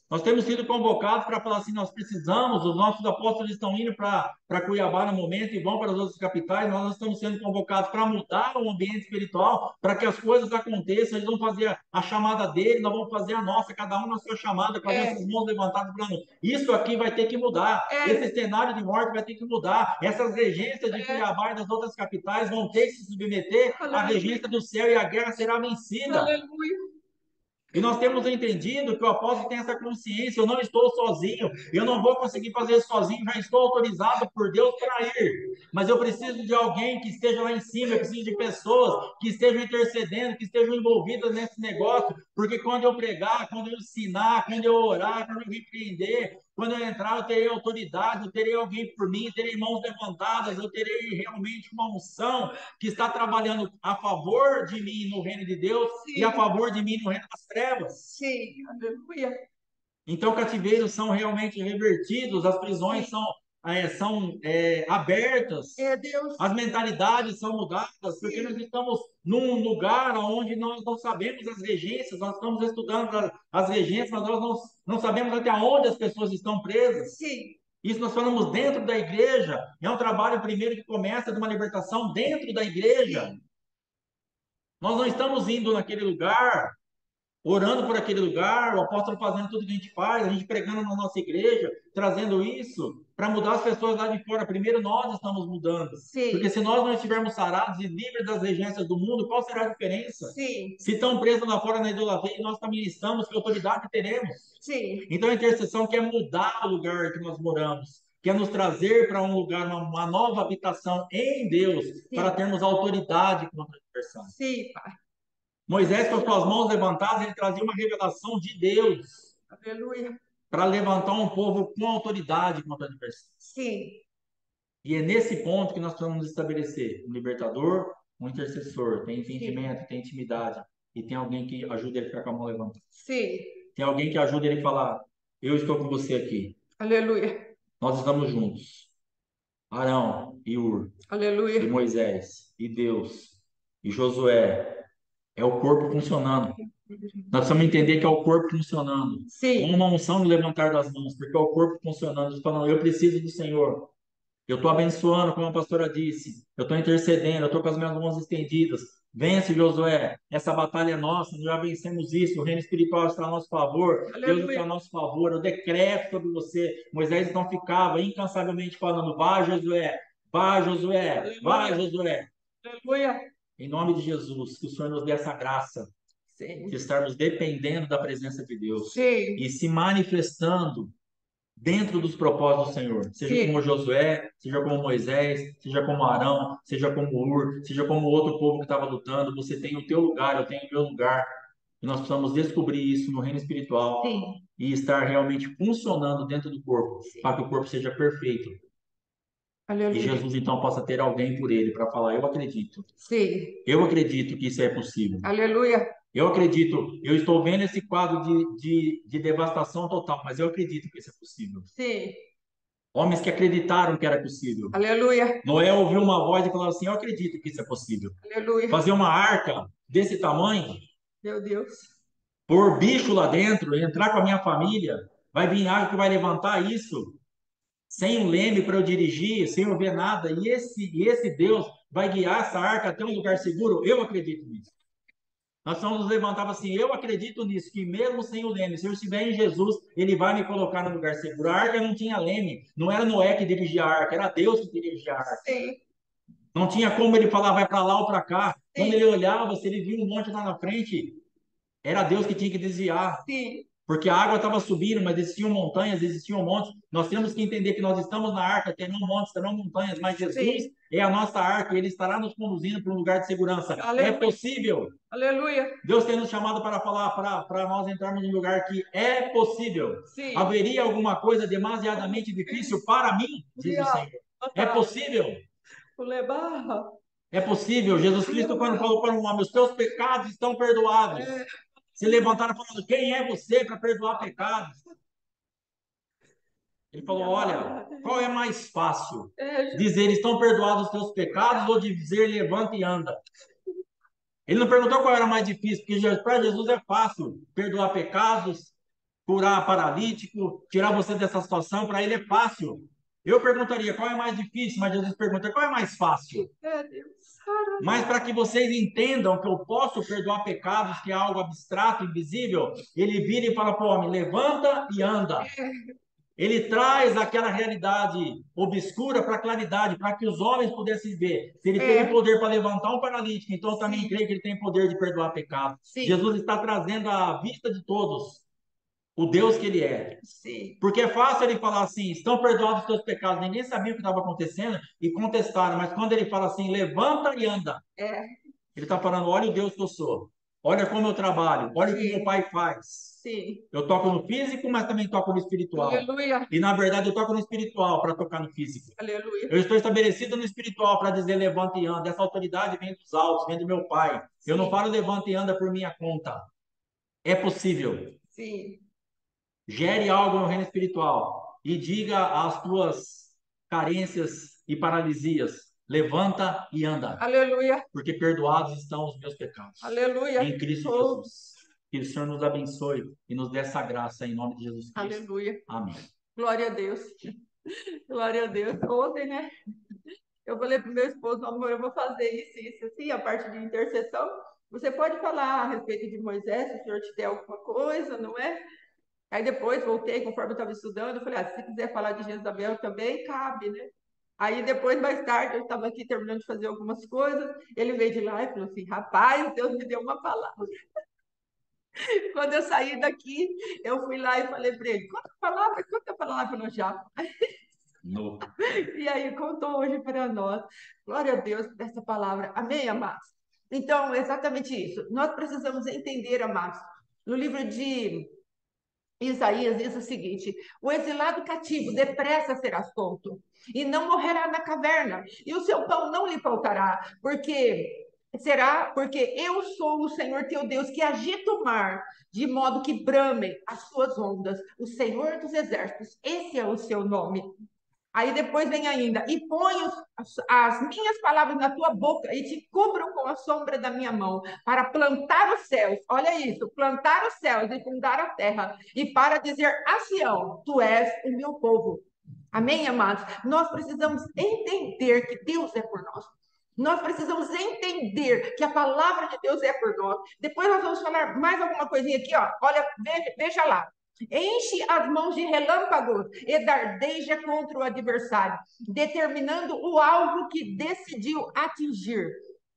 Nós temos sido convocados para falar assim: nós precisamos, os nossos apóstolos estão indo para Cuiabá no momento e vão para as outras capitais. Nós estamos sendo convocados para mudar o ambiente espiritual, para que as coisas aconteçam. Eles vão fazer a chamada dele, nós vamos fazer a nossa, cada um na sua chamada, com as é, nossas mãos levantadas, falando: isso aqui vai ter que mudar, é, esse cenário de morte vai ter que mudar, essas regências de é, Cuiabá e das outras capitais vão ter que se submeter à aleluia, regência do céu e a guerra será vencida. aleluia, E nós temos entendido que o apóstolo tem essa consciência: eu não estou sozinho, eu não vou conseguir fazer isso sozinho, já estou autorizado por Deus para ir. Mas eu preciso de alguém que esteja lá em cima, eu preciso de pessoas que estejam intercedendo, que estejam envolvidas nesse negócio, porque quando eu pregar, quando eu ensinar, quando eu orar, quando eu repreender, quando eu entrar, eu terei autoridade, eu terei alguém por mim, terei mãos levantadas, eu terei realmente uma unção que está trabalhando a favor de mim no reino de Deus e a sim, favor de mim no reino das trevas. sim, aleluia, Então, cativeiros são realmente revertidos, as prisões sim, são abertas, é Deus, as mentalidades são mudadas, porque nós sim, estamos num lugar onde nós não sabemos as regências, nós estamos estudando as regências, mas nós não sabemos até onde as pessoas estão presas. sim, Isso nós falamos dentro da igreja, é um trabalho primeiro que começa de uma libertação dentro da igreja. sim, Nós não estamos indo naquele lugar, orando por aquele lugar, o apóstolo fazendo tudo que a gente faz, a gente pregando na nossa igreja, trazendo isso para mudar as pessoas lá de fora. Primeiro nós estamos mudando. Porque sim, se nós não estivermos sarados e livres das regências do mundo, qual será a diferença? sim, Se estão presos lá fora na idolatria, nós também estamos, que autoridade teremos? sim, Então a intercessão quer mudar o lugar que nós moramos, quer nos trazer para um lugar, uma nova habitação em Deus, para sim, termos autoridade contra a diversão. sim, Pai, Moisés, com as suas mãos levantadas, ele trazia uma revelação de Deus aleluia, para levantar um povo com autoridade contra a adversidade. sim, E é nesse ponto que nós precisamos nos estabelecer um libertador, um intercessor, tem sim, entendimento, tem intimidade, e tem alguém que ajuda ele a ficar com a mão levantada. sim, Tem alguém que ajuda ele a falar: eu estou com você aqui, aleluia, nós estamos juntos. Arão e Ur, e aleluia, Moisés, e Deus, e Josué, é o corpo funcionando. Nós precisamos entender que é o corpo funcionando. É sim, uma unção no levantar das mãos, porque é o corpo funcionando. Falando, eu preciso do Senhor. Eu estou abençoando, como a pastora disse. Eu estou intercedendo, eu estou com as minhas mãos estendidas. Vence, Josué. Essa batalha é nossa, nós já vencemos isso. O reino espiritual está a nosso favor. Deus está a aleluia, nosso favor. Eu decreto sobre você. Moisés então ficava incansavelmente falando: vai, Josué. Vai, Josué. Vai, aleluia, Josué. aleluia, Em nome de Jesus, que o Senhor nos dê essa graça de sim, estarmos dependendo da presença de Deus sim, e se manifestando dentro dos propósitos do Senhor, seja como sim, Josué, seja como Moisés, seja como Arão, seja como Ur, seja como outro povo que estava lutando. Você tem o teu lugar, eu tenho o meu lugar. E nós precisamos descobrir isso no reino espiritual sim, e estar realmente funcionando dentro do corpo, para sim, que o corpo seja perfeito. E aleluia, Jesus então possa ter alguém por ele para falar: eu acredito. sim, Eu acredito que isso é possível. aleluia, Eu acredito, eu estou vendo esse quadro de devastação total, mas eu acredito que isso é possível. sim, Homens que acreditaram que era possível. aleluia, Noé ouviu uma voz e falou assim: eu acredito que isso é possível. aleluia, Fazer uma arca desse tamanho, meu Deus, pôr bicho lá dentro, entrar com a minha família, vai vir água que vai levantar isso, sem um leme para eu dirigir, sem eu ver nada, e esse Deus vai guiar essa arca até um lugar seguro. Eu acredito nisso. Nós só nos levantava assim: eu acredito nisso, que mesmo sem o leme, se eu estiver em Jesus, ele vai me colocar no lugar seguro. A arca não tinha leme, não era Noé que dirigia a arca, era Deus que dirigia a arca. sim, Não tinha como ele falar, vai para lá ou para cá. Quando sim, ele olhava, se ele viu um monte lá na frente, era Deus que tinha que desviar. sim, Porque a água estava subindo, mas existiam montanhas, existiam montes. Nós temos que entender que nós estamos na arca, terão montes, terão montanhas, mas Jesus sim, é a nossa arca, ele estará nos conduzindo para um lugar de segurança. É aleluia, possível. aleluia, Deus tem nos chamado para falar, para nós entrarmos em um lugar que é possível. sim, Haveria alguma coisa demasiadamente difícil para mim? Diz o Uriah, Senhor. É possível. Ulebarra, É possível. Jesus Cristo, quando falou para um homem: os teus pecados estão perdoados. Se levantaram falando: quem é você para perdoar pecados? Ele falou: olha, qual é mais fácil? É, Dizer estão perdoados os teus pecados ou dizer levanta e anda? Ele não perguntou qual era mais difícil, porque para Jesus é fácil perdoar pecados, curar paralítico, tirar você dessa situação, para ele é fácil. Eu perguntaria qual é mais difícil, mas Jesus pergunta qual é mais fácil. Deus. Mas para que vocês entendam que eu posso perdoar pecados, que é algo abstrato, invisível, ele vira e fala para o homem: levanta e anda. Ele traz aquela realidade obscura para a claridade, para que os homens pudessem ver. Se ele teve É, poder para levantar um paralítico, então eu também sim, creio que ele tem poder de perdoar pecados. sim, Jesus está trazendo à vista de todos o Deus que ele é. sim. Porque é fácil ele falar assim: estão perdoados os teus pecados. Ninguém sabia o que estava acontecendo e contestaram. Mas quando ele fala assim: levanta e anda, É, ele está falando: olha o Deus que eu sou. Olha como eu trabalho. Olha o que meu sim, pai faz. sim. Eu toco no físico, mas também toco no espiritual. Aleluia, E na verdade eu toco no espiritual para tocar no físico. aleluia. Eu estou estabelecido no espiritual para dizer levanta e anda. Essa autoridade vem dos altos, vem do meu pai. Eu não Sim, falo levanta e anda por minha conta. É possível. sim. Gere algo no reino espiritual e diga às tuas carências e paralisias: levanta e anda, Aleluia, porque perdoados estão os meus pecados. aleluia. Em Cristo Oh, Jesus. Que o Senhor nos abençoe e nos dê essa graça em nome de Jesus Cristo. aleluia. Amém. Glória a Deus. Glória a Deus. Ontem, né? Eu falei para o meu esposo, amor, eu vou fazer isso, assim, a parte de intercessão. Você pode falar a respeito de Moisés, se o senhor te der alguma coisa, não é? Aí depois voltei, conforme eu estava estudando, eu falei, se quiser falar de Jezabel também, cabe, né? Aí depois, mais tarde, eu estava aqui terminando de fazer algumas coisas, ele veio de lá e falou assim, rapaz, Deus me deu uma palavra. Quando eu saí daqui, eu fui lá e falei para ele, quanta palavra no já. No. E aí contou hoje para nós. Glória a Deus por essa palavra. Amém, amados? Então, é exatamente isso. Nós precisamos entender, amados. No livro de Isaías diz o seguinte: o exilado cativo depressa será solto e não morrerá na caverna, e o seu pão não lhe faltará, porque eu sou o Senhor teu Deus que agita o mar de modo que bramem as suas ondas, o Senhor dos exércitos. Esse é o seu nome. Aí depois vem ainda, e ponho as minhas palavras na tua boca e te cubro com a sombra da minha mão, para plantar os céus, olha isso, plantar os céus e fundar a terra, e para dizer a Sião, tu és o meu povo. Amém, amados? Nós precisamos entender que Deus é por nós. Nós precisamos entender que a palavra de Deus é por nós. Depois nós vamos falar mais alguma coisinha aqui, ó. Olha, veja lá. Enche as mãos de relâmpagos e dardeja contra o adversário, determinando o alvo que decidiu atingir.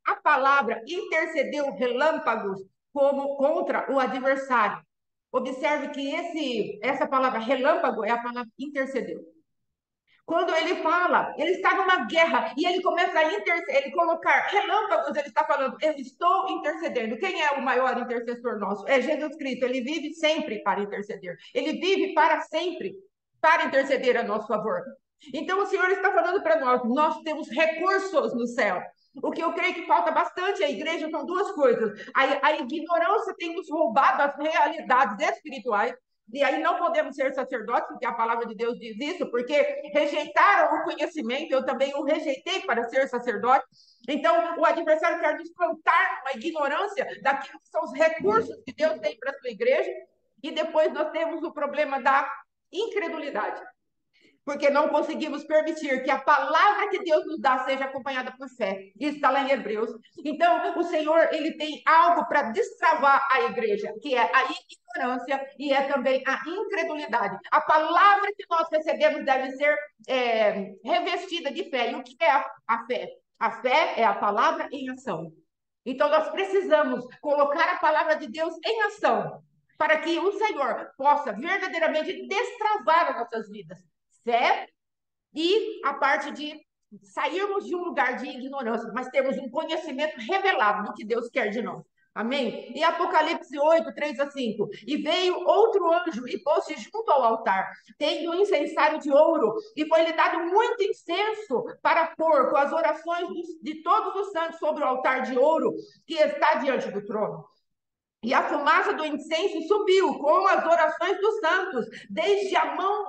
A palavra intercedeu relâmpagos como contra o adversário. Observe que essa palavra relâmpago é a palavra intercedeu. Quando ele fala, ele está numa guerra e ele começa a ele colocar relâmpagos, ele está falando, eu estou intercedendo. Quem é o maior intercessor nosso? É Jesus Cristo. Ele vive sempre para interceder. Ele vive para sempre para interceder a nosso favor. Então o Senhor está falando para nós temos recursos no céu. O que eu creio que falta bastante à igreja são duas coisas. A ignorância tem nos roubado as realidades espirituais. E aí não podemos ser sacerdotes, porque a palavra de Deus diz isso, porque rejeitaram o conhecimento, eu também o rejeitei para ser sacerdote. Então, o adversário quer nos plantar uma ignorância daquilo que são os recursos que Deus tem para a sua igreja. E depois nós temos o problema da incredulidade, porque não conseguimos permitir que a palavra que Deus nos dá seja acompanhada por fé. Isso está lá em Hebreus. Então, o Senhor, ele tem algo para destravar a igreja, que é a ignorância e é também a incredulidade. A palavra que nós recebemos deve ser revestida de fé. E o que é a fé? A fé é a palavra em ação. Então, nós precisamos colocar a palavra de Deus em ação, para que o Senhor possa verdadeiramente destravar as nossas vidas. Fé e a parte de sairmos de um lugar de ignorância, mas termos um conhecimento revelado do que Deus quer de nós. Amém? E Apocalipse 8, 3 a 5. E veio outro anjo e pôs-se junto ao altar, tendo um incensário de ouro, e foi-lhe dado muito incenso para pôr com as orações de todos os santos sobre o altar de ouro que está diante do trono. E a fumaça do incenso subiu com as orações dos santos, desde a mão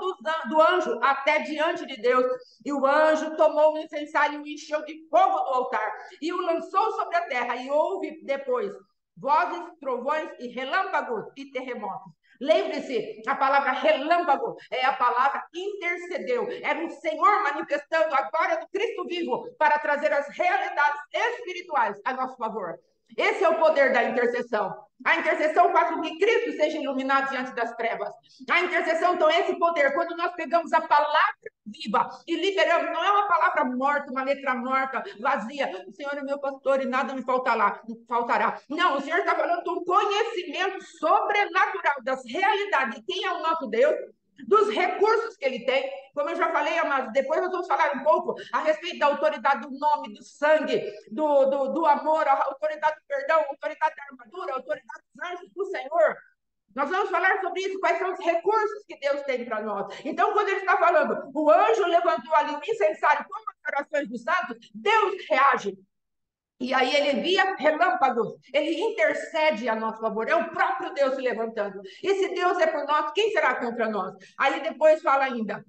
do anjo até diante de Deus. E o anjo tomou o incensário e o encheu de fogo do altar e o lançou sobre a terra. E houve depois vozes, trovões e relâmpagos e terremotos. Lembre-se, a palavra relâmpago é a palavra intercedeu. Era o Senhor manifestando a glória do Cristo vivo para trazer as realidades espirituais a nosso favor. Esse é o poder da intercessão. A intercessão faz com que Cristo seja iluminado diante das trevas. A intercessão, então, é esse poder. Quando nós pegamos a palavra viva e liberamos, não é uma palavra morta, uma letra morta, vazia. O Senhor é meu pastor e nada me faltará. Não, o Senhor está falando de um conhecimento sobrenatural das realidades de quem é o nosso Deus, dos recursos que ele tem. Como eu já falei, amados, depois nós vamos falar um pouco a respeito da autoridade do nome, do sangue, do amor, a autoridade do perdão, a autoridade da armadura, a autoridade dos anjos do Senhor. Nós vamos falar sobre isso, quais são os recursos que Deus tem para nós. Então, quando ele está falando, o anjo levantou ali o incensário com as orações dos santos, Deus reage. E aí ele envia relâmpagos, ele intercede a nosso favor, é o próprio Deus se levantando. E se Deus é por nós, quem será contra nós? Aí depois fala ainda,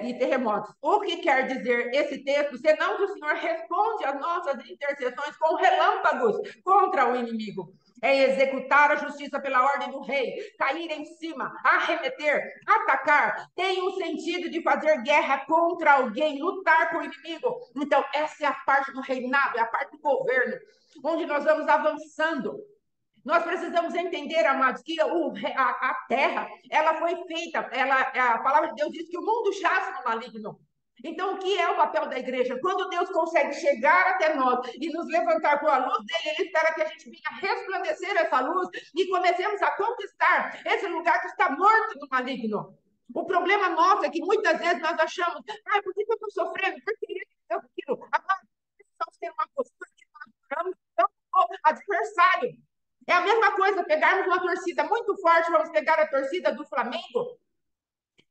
e terremotos. O que quer dizer esse texto? Senão que o Senhor responde às nossas intercessões com relâmpagos contra o inimigo. É executar a justiça pela ordem do rei, cair em cima, arremeter, atacar. Tem um sentido de fazer guerra contra alguém, lutar com o inimigo. Então, essa é a parte do reinado, é a parte do governo, onde nós vamos avançando. Nós precisamos entender, amados, que a terra, ela foi feita, a palavra de Deus diz que o mundo jaz no maligno. Então, o que é o papel da igreja? Quando Deus consegue chegar até nós e nos levantar com a luz dele, ele espera que a gente venha resplandecer essa luz e comecemos a conquistar esse lugar que está morto no maligno. O problema nosso é que muitas vezes nós achamos, por que eu estou sofrendo? Por que eu aquilo? Amados, precisamos ter uma postura que nós oramos tanto o adversário. É a mesma coisa, pegarmos uma torcida muito forte, vamos pegar a torcida do Flamengo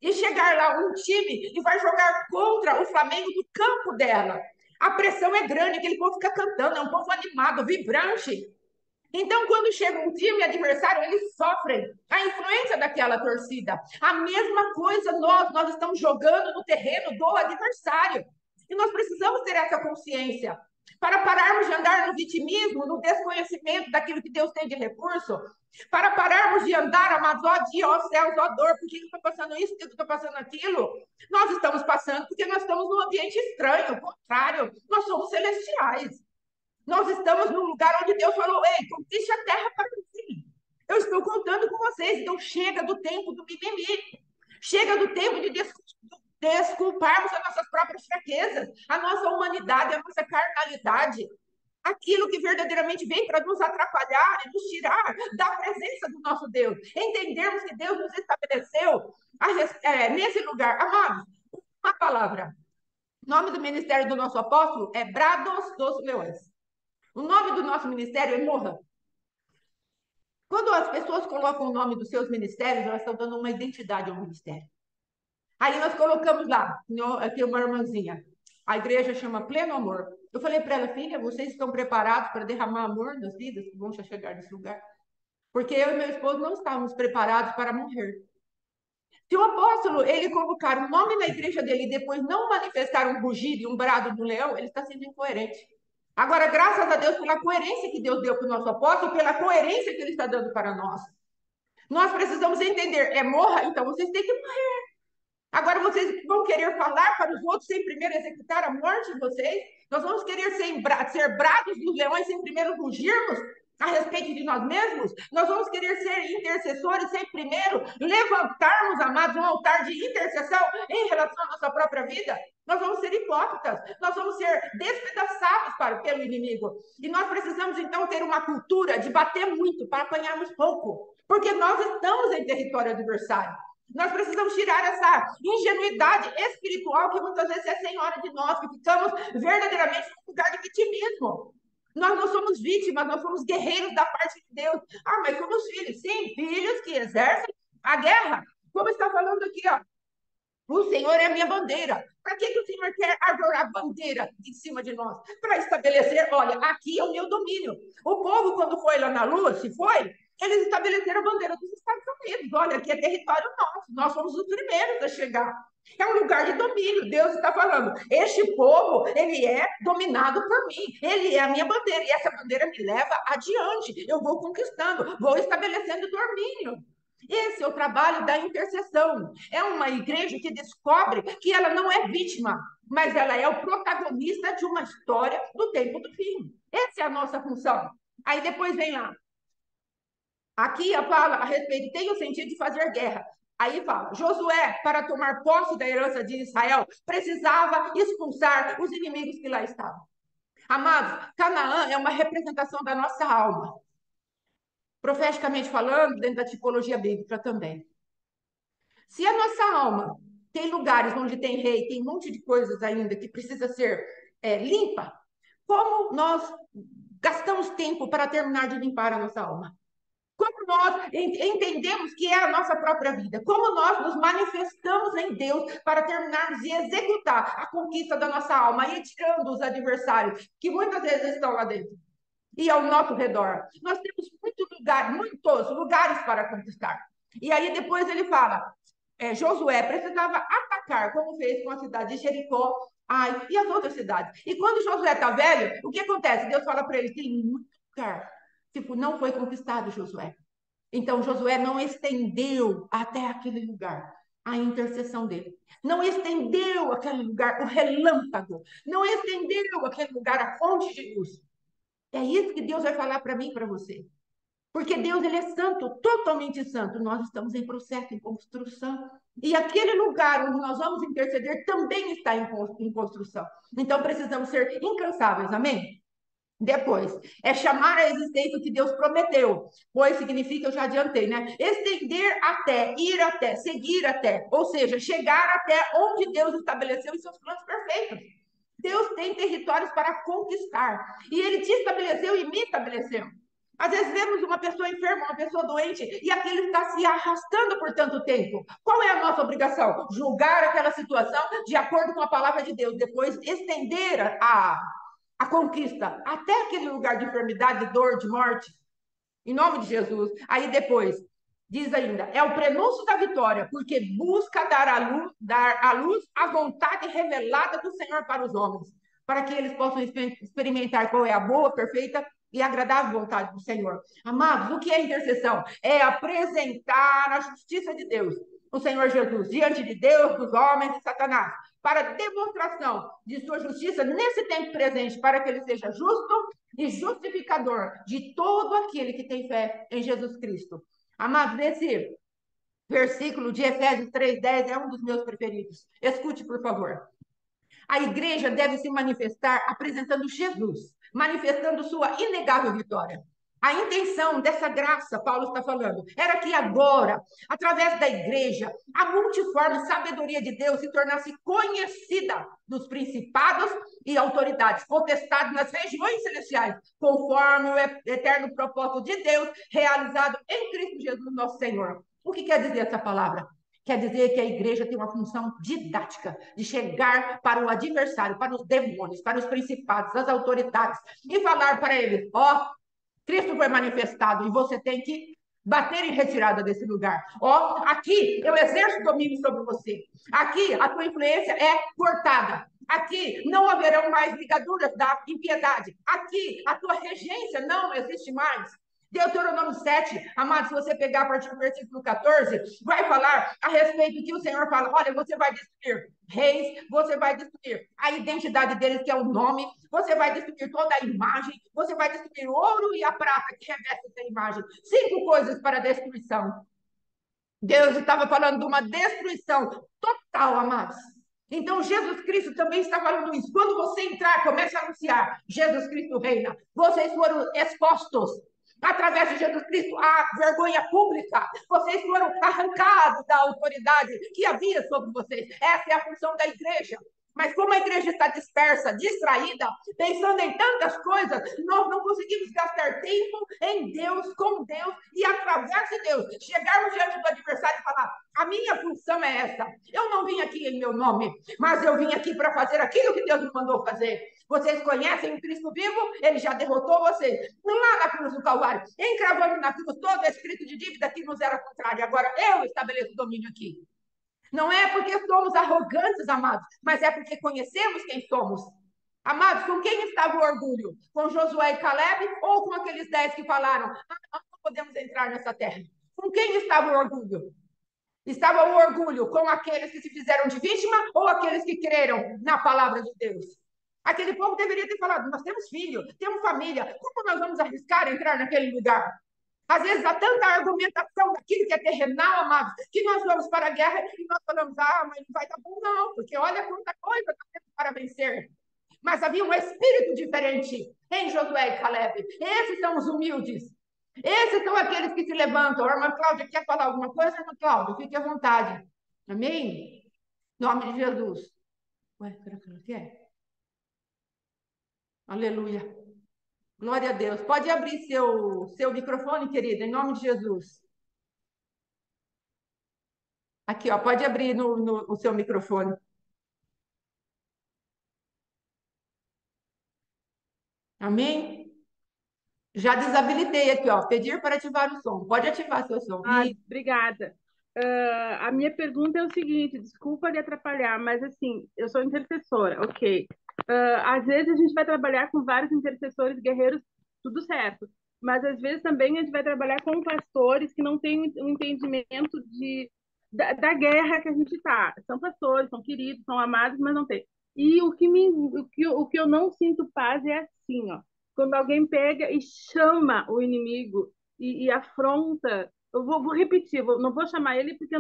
e chegar lá um time e vai jogar contra o Flamengo no campo dela. A pressão é grande, aquele povo fica cantando, é um povo animado, vibrante. Então, quando chega um time adversário, eles sofrem a influência daquela torcida. A mesma coisa nós estamos jogando no terreno do adversário. E nós precisamos ter essa consciência para pararmos de andar no vitimismo, no desconhecimento daquilo que Deus tem de recurso, para pararmos de andar, amados, ó dia, ó céus, ó dor, por que eu estou passando isso, por que eu estou passando aquilo? Nós estamos passando porque nós estamos num ambiente estranho, ao contrário, nós somos celestiais. Nós estamos num lugar onde Deus falou, ei, conquiste a terra para mim. Eu estou contando com vocês, então chega do tempo do mimimi, chega do tempo de desculparmos as nossas próprias fraquezas, a nossa humanidade, a nossa carnalidade, aquilo que verdadeiramente vem para nos atrapalhar e nos tirar da presença do nosso Deus. Entendermos que Deus nos estabeleceu nesse lugar. Amados, uma palavra. O nome do ministério do nosso apóstolo é Brados dos Leões. O nome do nosso ministério é Morra. Quando as pessoas colocam o nome dos seus ministérios, elas estão dando uma identidade ao ministério. Aí nós colocamos lá, aqui uma irmãzinha, a igreja chama Pleno Amor. Eu falei para ela, filha, vocês estão preparados para derramar amor nas vidas que vão chegar nesse lugar? Porque eu e meu esposo não estávamos preparados para morrer. Se o apóstolo, ele colocar o nome na igreja dele e depois não manifestar um rugido e um brado do leão, ele está sendo incoerente. Agora, graças a Deus pela coerência que Deus deu para o nosso apóstolo e pela coerência que ele está dando para nós. Nós precisamos entender, morra, então vocês têm que morrer. Agora vocês vão querer falar para os outros sem primeiro executar a morte de vocês? Nós vamos querer ser brados dos leões sem primeiro rugirmos a respeito de nós mesmos? Nós vamos querer ser intercessores sem primeiro levantarmos, amados, um altar de intercessão em relação à nossa própria vida? Nós vamos ser hipócritas, nós vamos ser despedaçados pelo inimigo. E nós precisamos, então, ter uma cultura de bater muito para apanharmos pouco, porque nós estamos em território adversário. Nós precisamos tirar essa ingenuidade espiritual que muitas vezes é senhora de nós, que ficamos verdadeiramente num lugar de vitimismo. Nós não somos vítimas, nós somos guerreiros da parte de Deus. Mas somos filhos. Sim, filhos que exercem a guerra. Como está falando aqui, ó. O Senhor é a minha bandeira. Para que o Senhor quer a bandeira em cima de nós, para estabelecer, olha, aqui é o meu domínio. O povo, quando foi lá na Lua, se foi, eles estabeleceram a bandeira dos Estados Unidos. Olha, aqui é território nosso, nós somos os primeiros a chegar. É um lugar de domínio. Deus está falando, este povo, ele é dominado por mim, ele é a minha bandeira, e essa bandeira me leva adiante. Eu vou conquistando, vou estabelecendo domínio. Esse é o trabalho da intercessão. É uma igreja que descobre que ela não é vítima, mas ela é o protagonista de uma história do tempo do fim. Essa é a nossa função. Aí depois vem lá. Aqui fala a respeito, tem o sentido de fazer guerra. Aí fala, Josué, para tomar posse da herança de Israel, precisava expulsar os inimigos que lá estavam. Amados, Canaã é uma representação da nossa alma. Profeticamente falando, dentro da tipologia bíblica também. Se a nossa alma tem lugares onde tem rei, tem um monte de coisas ainda que precisa ser limpa, como nós gastamos tempo para terminar de limpar a nossa alma? Como nós entendemos que é a nossa própria vida? Como nós nos manifestamos em Deus para terminarmos de executar a conquista da nossa alma, e tirando os adversários que muitas vezes estão lá dentro e ao nosso redor? Nós temos muitos lugares para conquistar. E aí depois ele fala, Josué precisava atacar, como fez com a cidade de Jericó, Ai, e as outras cidades. E quando Josué está velho, o que acontece? Deus fala para ele, tem muito lugar. Tipo, não foi conquistado Josué. Então, Josué não estendeu até aquele lugar a intercessão dele. Não estendeu aquele lugar o relâmpago. Não estendeu aquele lugar a fonte de luz. É isso que Deus vai falar para mim e para você. Porque Deus, ele é santo, totalmente santo. Nós estamos em processo, em construção. E aquele lugar onde nós vamos interceder também está em construção. Então, precisamos ser incansáveis, amém? Depois, é chamar a existência o que Deus prometeu, pois significa, eu já adiantei, né? Estender até, ir até, seguir até, ou seja, chegar até onde Deus estabeleceu em seus planos perfeitos. Deus tem territórios para conquistar, e Ele te estabeleceu e me estabeleceu. Às vezes vemos uma pessoa enferma, uma pessoa doente, e aquilo está se arrastando por tanto tempo. Qual é a nossa obrigação? Julgar aquela situação de acordo com a palavra de Deus, depois estender a conquista até aquele lugar de enfermidade, de dor, de morte, em nome de Jesus. Aí depois, diz ainda, é o prenúncio da vitória, porque busca dar à luz a vontade revelada do Senhor para os homens, para que eles possam experimentar qual é a boa, perfeita e agradável vontade do Senhor. Amados, o que é intercessão? É apresentar a justiça de Deus, o Senhor Jesus, diante de Deus, dos homens e Satanás, para demonstração de sua justiça nesse tempo presente, para que ele seja justo e justificador de todo aquele que tem fé em Jesus Cristo. Amados, esse versículo de Efésios 3:10 é um dos meus preferidos. Escute, por favor. A igreja deve se manifestar apresentando Jesus, manifestando sua inegável vitória. A intenção dessa graça, Paulo está falando, era que agora, através da igreja, a multiforme sabedoria de Deus se tornasse conhecida dos principados e autoridades, potestades nas regiões celestiais, conforme o eterno propósito de Deus realizado em Cristo Jesus, nosso Senhor. O que quer dizer essa palavra? Quer dizer que a igreja tem uma função didática de chegar para o adversário, para os demônios, para os principados, as autoridades, e falar para eles, ó, Cristo foi manifestado e você tem que bater em retirada desse lugar. Ó, aqui eu exerço domínio sobre você. Aqui a tua influência é cortada. Aqui não haverão mais ligaduras da impiedade. Aqui a tua regência não existe mais. Deuteronômio 7, amado, se você pegar a partir do versículo 14, vai falar a respeito que o Senhor fala, olha, você vai destruir reis, você vai destruir a identidade deles, que é o nome, você vai destruir toda a imagem, você vai destruir o ouro e a prata que reveste essa imagem. 5 coisas para destruição. Deus estava falando de uma destruição total, amados. Então, Jesus Cristo também está falando isso. Quando você entrar, comece a anunciar, Jesus Cristo reina. Vocês foram expostos através de Jesus Cristo, a vergonha pública. Vocês foram arrancados da autoridade que havia sobre vocês. Essa é a função da igreja. Mas como a igreja está dispersa, distraída, pensando em tantas coisas, nós não conseguimos gastar tempo em Deus, com Deus e através de Deus. Chegarmos diante do adversário e falar: a minha função é essa. Eu não vim aqui em meu nome, mas eu vim aqui para fazer aquilo que Deus me mandou fazer. Vocês conhecem o Cristo vivo? Ele já derrotou vocês. Lá na cruz do Calvário, encravando na cruz todo o escrito de dívida que nos era contrário. Agora eu estabeleço domínio aqui. Não é porque somos arrogantes, amados, mas é porque conhecemos quem somos. Amados, com quem estava o orgulho? Com Josué e Caleb ou com aqueles 10 que falaram: nós não podemos entrar nessa terra? Com quem estava o orgulho? Estava o orgulho com aqueles que se fizeram de vítima ou aqueles que creram na palavra de Deus? Aquele povo deveria ter falado: nós temos filho, temos família, como nós vamos arriscar entrar naquele lugar? Às vezes há tanta argumentação daquilo que é terrenal, amados, que nós vamos para a guerra e nós falamos: mas não vai dar bom, não, porque olha quanta coisa nós temos para vencer. Mas havia um espírito diferente em Josué e Caleb. Esses são os humildes. Esses são aqueles que se levantam. A irmã Cláudia quer falar alguma coisa? Irmã Cláudia, fique à vontade. Amém? Em nome de Jesus. Ué, será que ela quer? Aleluia. Glória a Deus. Pode abrir seu microfone, querida, em nome de Jesus. Aqui, ó, pode abrir no seu microfone. Amém? Já desabilitei aqui, ó. Pedir para ativar o som. Pode ativar seu som. E Obrigada. A minha pergunta é o seguinte, desculpa lhe atrapalhar, mas assim, eu sou intercessora, ok. Às vezes a gente vai trabalhar com vários intercessores, guerreiros, tudo certo. Mas às vezes também a gente vai trabalhar com pastores que não têm um entendimento da guerra que a gente está. São pastores, são queridos, são amados, mas não tem. E o que eu não sinto paz é assim, ó. Quando alguém pega e chama o inimigo e afronta. Eu vou repetir, não vou chamar ele porque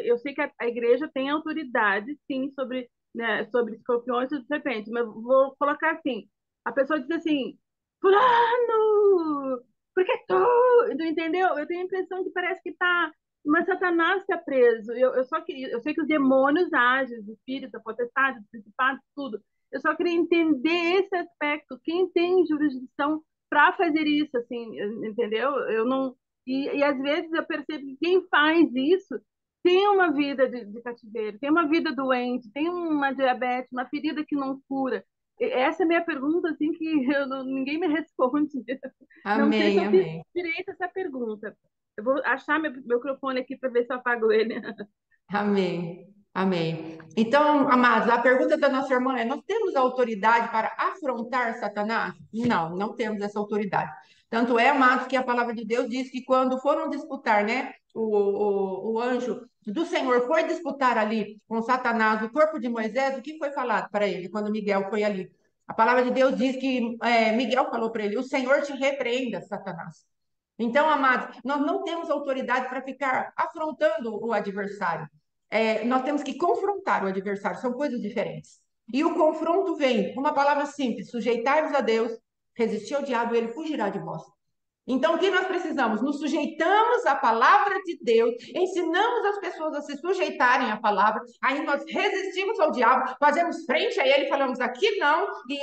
eu sei que a igreja tem autoridade, sim, sobre, né, sobre escorpiões e serpentes, mas vou colocar assim: a pessoa diz assim, fulano, por que tu entendeu? Eu tenho a impressão que parece que tá, mas Satanás está preso. Eu sei que os demônios agem, os espíritos, a potestade, os principados, tudo. Eu só queria entender esse aspecto. Quem tem jurisdição para fazer isso, assim, entendeu? Eu não. E às vezes eu percebo que quem faz isso tem uma vida de cativeiro, tem uma vida doente, tem uma diabetes, uma ferida que não cura. Essa é a minha pergunta, assim, que ninguém me responde. Não sei amém, se eu fiz amém. direito essa pergunta. Eu vou achar meu microfone aqui para ver se eu apago ele. Amém. Amém. Então, amados, a pergunta da nossa irmã é: nós temos autoridade para afrontar Satanás? Não, não temos essa autoridade. Tanto é, amados, que a palavra de Deus diz que quando foram disputar, né, o anjo do Senhor foi disputar ali com Satanás o corpo de Moisés, o que foi falado para ele quando Miguel foi ali? A palavra de Deus diz que Miguel falou para ele: o Senhor te repreenda, Satanás. Então, amados, nós não temos autoridade para ficar afrontando o adversário. Nós temos que confrontar o adversário, são coisas diferentes. E o confronto vem com uma palavra simples: sujeitai-vos a Deus, resistir ao diabo, e ele fugirá de vós. Então, o que nós precisamos? Nos sujeitamos à palavra de Deus, ensinamos as pessoas a se sujeitarem à palavra, aí nós resistimos ao diabo, fazemos frente a ele, falamos aqui não, e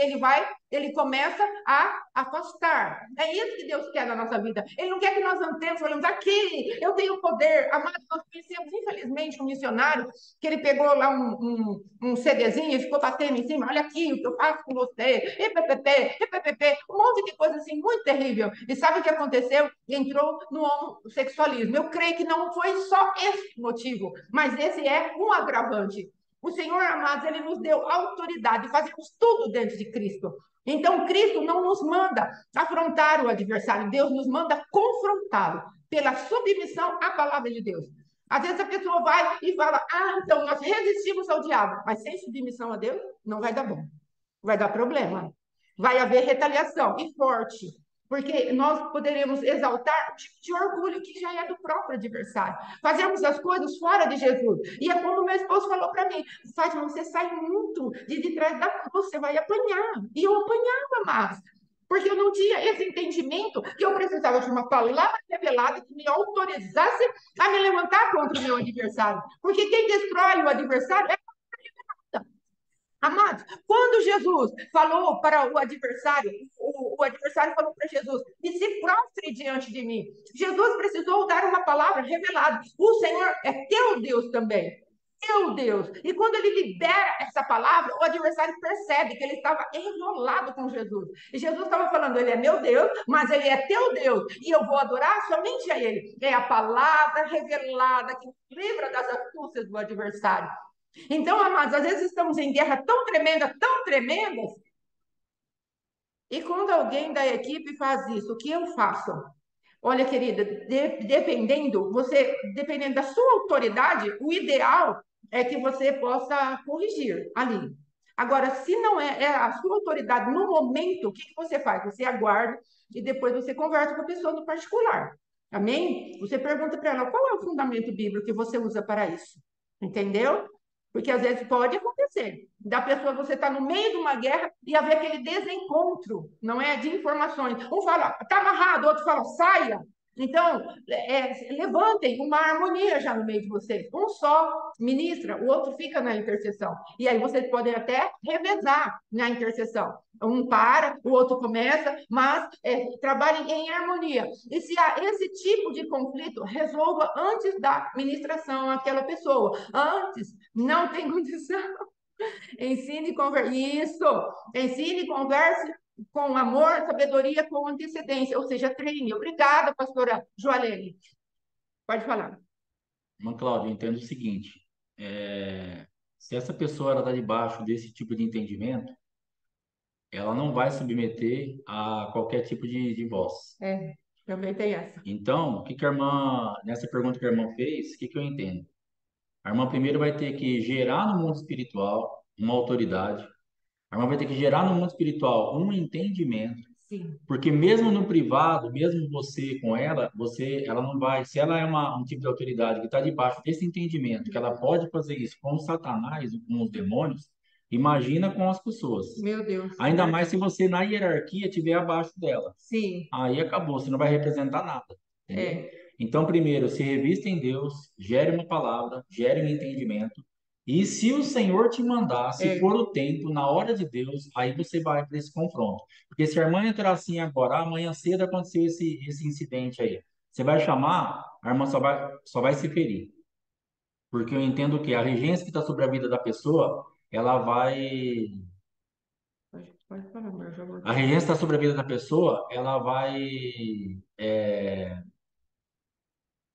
ele começa a afastar. É isso que Deus quer na nossa vida. Ele não quer que nós andemos, falamos aqui, eu tenho poder. Amados, nós conhecemos, infelizmente, um missionário que ele pegou lá um CDzinho e ficou batendo em cima: olha aqui o que eu faço com você, e PPP, um monte de coisa assim, muito terrível. E sabe o que aconteceu? Entrou no homossexualismo. Eu creio que não foi só esse motivo, mas esse é um agravante. O Senhor, amados, ele nos deu autoridade, fazemos tudo dentro de Cristo. Então, Cristo não nos manda afrontar o adversário, Deus nos manda confrontá-lo pela submissão à palavra de Deus. Às vezes a pessoa vai e fala: então nós resistimos ao diabo, mas sem submissão a Deus, não vai dar bom. Vai dar problema. Vai haver retaliação e forte. Porque nós poderemos exaltar um tipo de orgulho que já é do próprio adversário. Fazemos as coisas fora de Jesus. E é como meu esposo falou para mim: Fátima, você sai muito de trás da cruz, você vai apanhar. E eu apanhava mais. Porque eu não tinha esse entendimento que eu precisava de uma palavra revelada que me autorizasse a me levantar contra o meu adversário. Porque quem destrói o adversário é Amados, quando Jesus falou para o adversário, o adversário falou para Jesus: e se prostre diante de mim. Jesus precisou dar uma palavra revelada. O Senhor é teu Deus também. Teu Deus. E quando ele libera essa palavra, o adversário percebe que ele estava enrolado com Jesus. E Jesus estava falando: ele é meu Deus, mas ele é teu Deus. E eu vou adorar somente a ele. É a palavra revelada que livra das astúcias do adversário. Então, amados, às vezes estamos em guerra tão tremendas, e quando alguém da equipe faz isso, o que eu faço? Olha, querida, dependendo da sua autoridade, o ideal é que você possa corrigir ali. Agora, se não é a sua autoridade no momento, o que você faz? Você aguarda e depois você conversa com a pessoa no particular. Amém? Você pergunta para ela qual é o fundamento bíblico que você usa para isso. Entendeu? Porque às vezes pode acontecer. Da pessoa, você está no meio de uma guerra e haver aquele desencontro, não é? De informações. Um fala, está amarrado, o outro fala, saia. Então, levantem uma harmonia já no meio de vocês. Um só ministra, o outro fica na intercessão. E aí vocês podem até revezar na intercessão. Um para, o outro começa, mas trabalhem em harmonia. E se há esse tipo de conflito, resolva antes da ministração àquela pessoa. Antes, não tem condição. Ensine e converse. Isso! Ensine e converse com amor, sabedoria, com antecedência. Ou seja, treine. Obrigada, pastora Joalene. Pode falar. Irmã Cláudia, eu entendo o seguinte: se essa pessoa está debaixo desse tipo de entendimento, ela não vai submeter a qualquer tipo de voz. Também tem essa. Então, o que a irmã, nessa pergunta que a irmã fez, o que eu entendo? A irmã primeiro vai ter que gerar no mundo espiritual uma autoridade. A irmã vai ter que gerar no mundo espiritual um entendimento. Sim. Porque mesmo no privado, mesmo você com ela, ela não vai, se ela é um tipo de autoridade que está debaixo desse entendimento, que ela pode fazer isso com o Satanás, com os demônios, imagina com as pessoas. Meu Deus. Ainda mais se você na hierarquia estiver abaixo dela. Sim. Aí acabou, você não vai representar nada. Entendeu? Então, primeiro, se revista em Deus, gere uma palavra, gere um entendimento. E se o Senhor te mandar, se for o tempo, na hora de Deus, aí você vai para esse confronto. Porque se a irmã entrar assim agora, amanhã cedo aconteceu esse incidente aí. Você vai chamar, a irmã só vai se ferir. Porque eu entendo que a regência que está sobre a vida da pessoa, ela vai. Pode falar, amor, já vou. A regência está sobre a vida da pessoa, ela vai.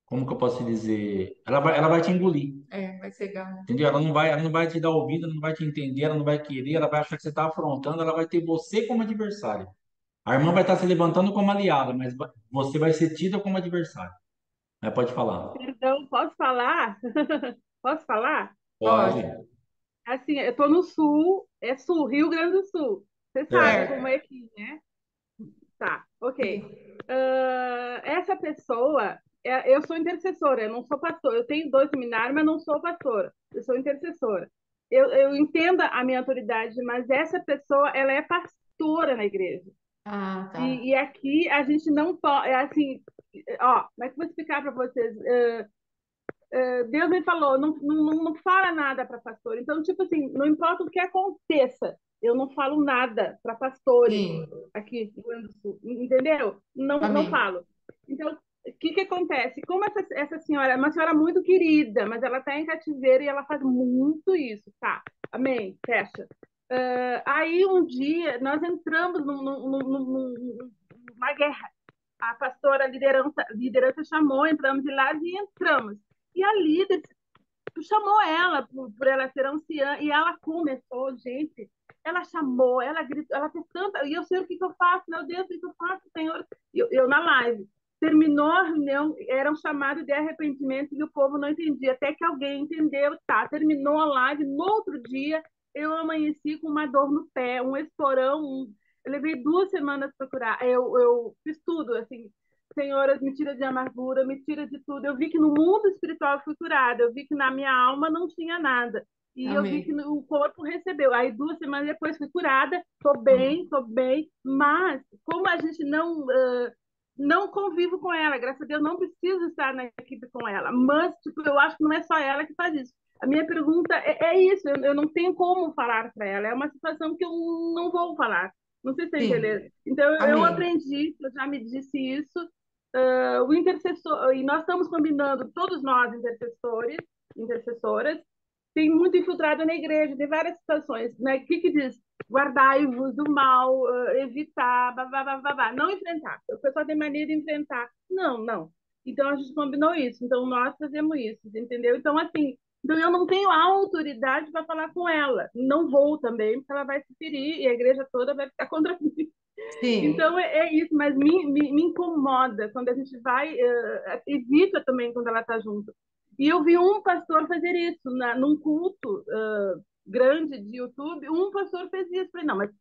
Como que eu posso te dizer? Ela vai te engolir. Vai cegar, né? Entendeu? Ela não vai te dar ouvido, ela não vai te entender, ela não vai querer, ela vai achar que você está afrontando, ela vai ter você como adversário. A irmã vai estar se levantando como aliada, mas você vai ser tida como adversário. Mas pode falar. Então, posso falar? Posso falar? Pode. Assim, eu tô no sul, sul, Rio Grande do Sul. Você sabe como é aqui, né? Tá, ok. Essa pessoa, eu sou intercessora, eu não sou pastora. Eu tenho 2 seminários, mas não sou pastora. Eu sou intercessora. Eu entendo a minha autoridade, mas essa pessoa, ela é pastora na igreja. Ah, tá. E aqui a gente não pode, assim, ó, como é que eu vou explicar para vocês? Deus me falou, não fala nada para pastor. Então, tipo assim, não importa o que aconteça, eu não falo nada para pastores aqui no Rio Grande do Sul, entendeu? Não falo. Então, o que acontece? Como essa senhora é uma senhora muito querida, mas ela está em cativeiro e ela faz muito isso, tá? Amém? Fecha. Aí um dia nós entramos numa guerra. A pastora, a liderança chamou, entramos de lá e entramos. E a líder chamou ela por ela ser anciã e ela começou, gente. Ela chamou, ela gritou, ela fez tanta. E eu sei o que eu faço, meu Deus, o que eu faço, Senhor? Eu na live. Terminou a reunião, era um chamado de arrependimento e o povo não entendia. Até que alguém entendeu, tá? Terminou a live. No outro dia, eu amanheci com uma dor no pé, um esporão. Eu levei 2 semanas para curar. Eu fiz tudo, assim. Senhora, me tira de amargura, me tira de tudo. Eu vi que no mundo espiritual eu fui curada, eu vi que na minha alma não tinha nada. E eu vi que o corpo recebeu. Aí 2 semanas depois fui curada, tô bem, mas como a gente não convivo com ela, graças a Deus não preciso estar na equipe com ela. Mas tipo, eu acho que não é só ela que faz isso. A minha pergunta é isso, eu não tenho como falar para ela, é uma situação que eu não vou falar. Não sei se você Sim, entendeu. Então, eu amém. aprendi, eu já me disse isso, o intercessor, e nós estamos combinando, todos nós, intercessoras, tem muito infiltrado na igreja, tem várias situações, né? O que diz? Guardai-vos do mal, evitar, babá, babá, não enfrentar. O pessoal tem mania de enfrentar. Não, não. Então a gente combinou isso. Então nós fazemos isso, entendeu? Então assim, então eu não tenho autoridade para falar com ela. Não vou também, porque ela vai se ferir e a igreja toda vai ficar contra mim. Sim, Então é isso, mas me incomoda quando a gente vai, evita também quando ela está junto. E eu vi um pastor fazer isso num culto grande de YouTube, um pastor fez isso. Falei, não, mas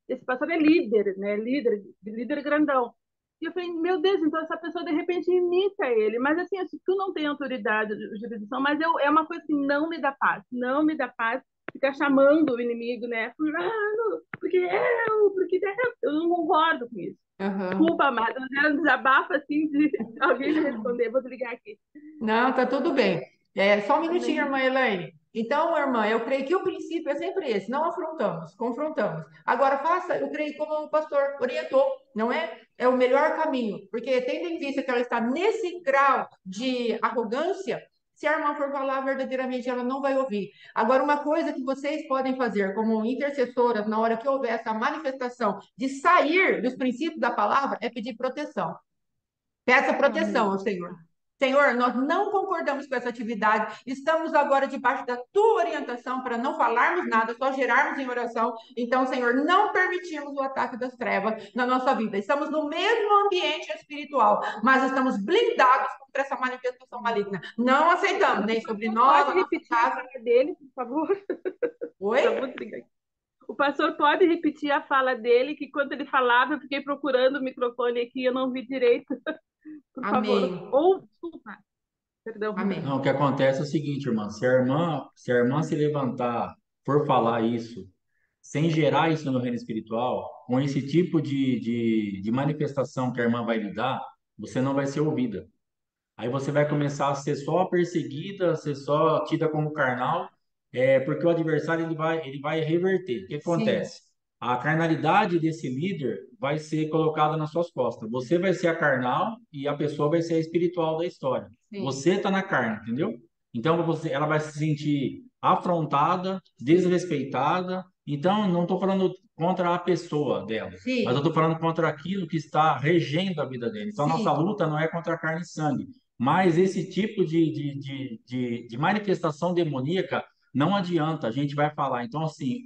esse pastor é líder, né? Líder grandão. E eu falei, meu Deus, então essa pessoa de repente imita ele. Mas assim, se tu não tem autoridade, jurisdição, mas é uma coisa que não me dá paz, não me dá paz ficar chamando o inimigo, né? Fulano, porque eu não concordo com isso. aham. Desculpa, amada, mas é um desabafo assim de alguém me responder. Vou desligar aqui. Não, tá tudo bem. É, só um minutinho, Amém. irmã Elaine. Então, irmã, eu creio que o princípio é sempre esse: não afrontamos, confrontamos. Agora, faça, eu creio, como o pastor orientou, não é? É o melhor caminho, porque tendo em vista que ela está nesse grau de arrogância, se a irmã for falar verdadeiramente, ela não vai ouvir. Agora, uma coisa que vocês podem fazer como intercessoras, na hora que houver essa manifestação de sair dos princípios da palavra, é pedir proteção. Peça proteção Amém. ao Senhor. Senhor, nós não concordamos com essa atividade, estamos agora debaixo da tua orientação para não falarmos nada, só gerarmos em oração. Então, Senhor, não permitimos o ataque das trevas na nossa vida. Estamos no mesmo ambiente espiritual, mas estamos blindados contra essa manifestação maligna. Não aceitamos, O nem sobre pastor nós, a pode nossa repetir a casa. fala dele, por favor? Oi? Já vou desligar aqui. O pastor pode repetir a fala dele, que quando ele falava, eu fiquei procurando o microfone aqui, eu não vi direito. Por favor. Amém. Ou, desculpa, perdão. Amém. Não, o que acontece é o seguinte, irmã, se a irmã se levantar por falar isso, sem gerar isso no reino espiritual, com esse tipo de manifestação que a irmã vai lhe dar, você não vai ser ouvida. Aí você vai começar a ser só perseguida, a ser só tida como carnal, porque o adversário ele vai reverter. O que Sim, acontece? A carnalidade desse líder vai ser colocada nas suas costas. Você vai ser a carnal e a pessoa vai ser a espiritual da história. sim, Você está na carne, entendeu? Então ela vai se sentir afrontada, desrespeitada. Então, não estou falando contra a pessoa dela, mas eu sim, estou falando contra aquilo que está regendo a vida dele. Então, a nossa sim, luta não é contra carne e sangue, mas esse tipo de manifestação demoníaca não adianta, a gente vai falar. Então, assim,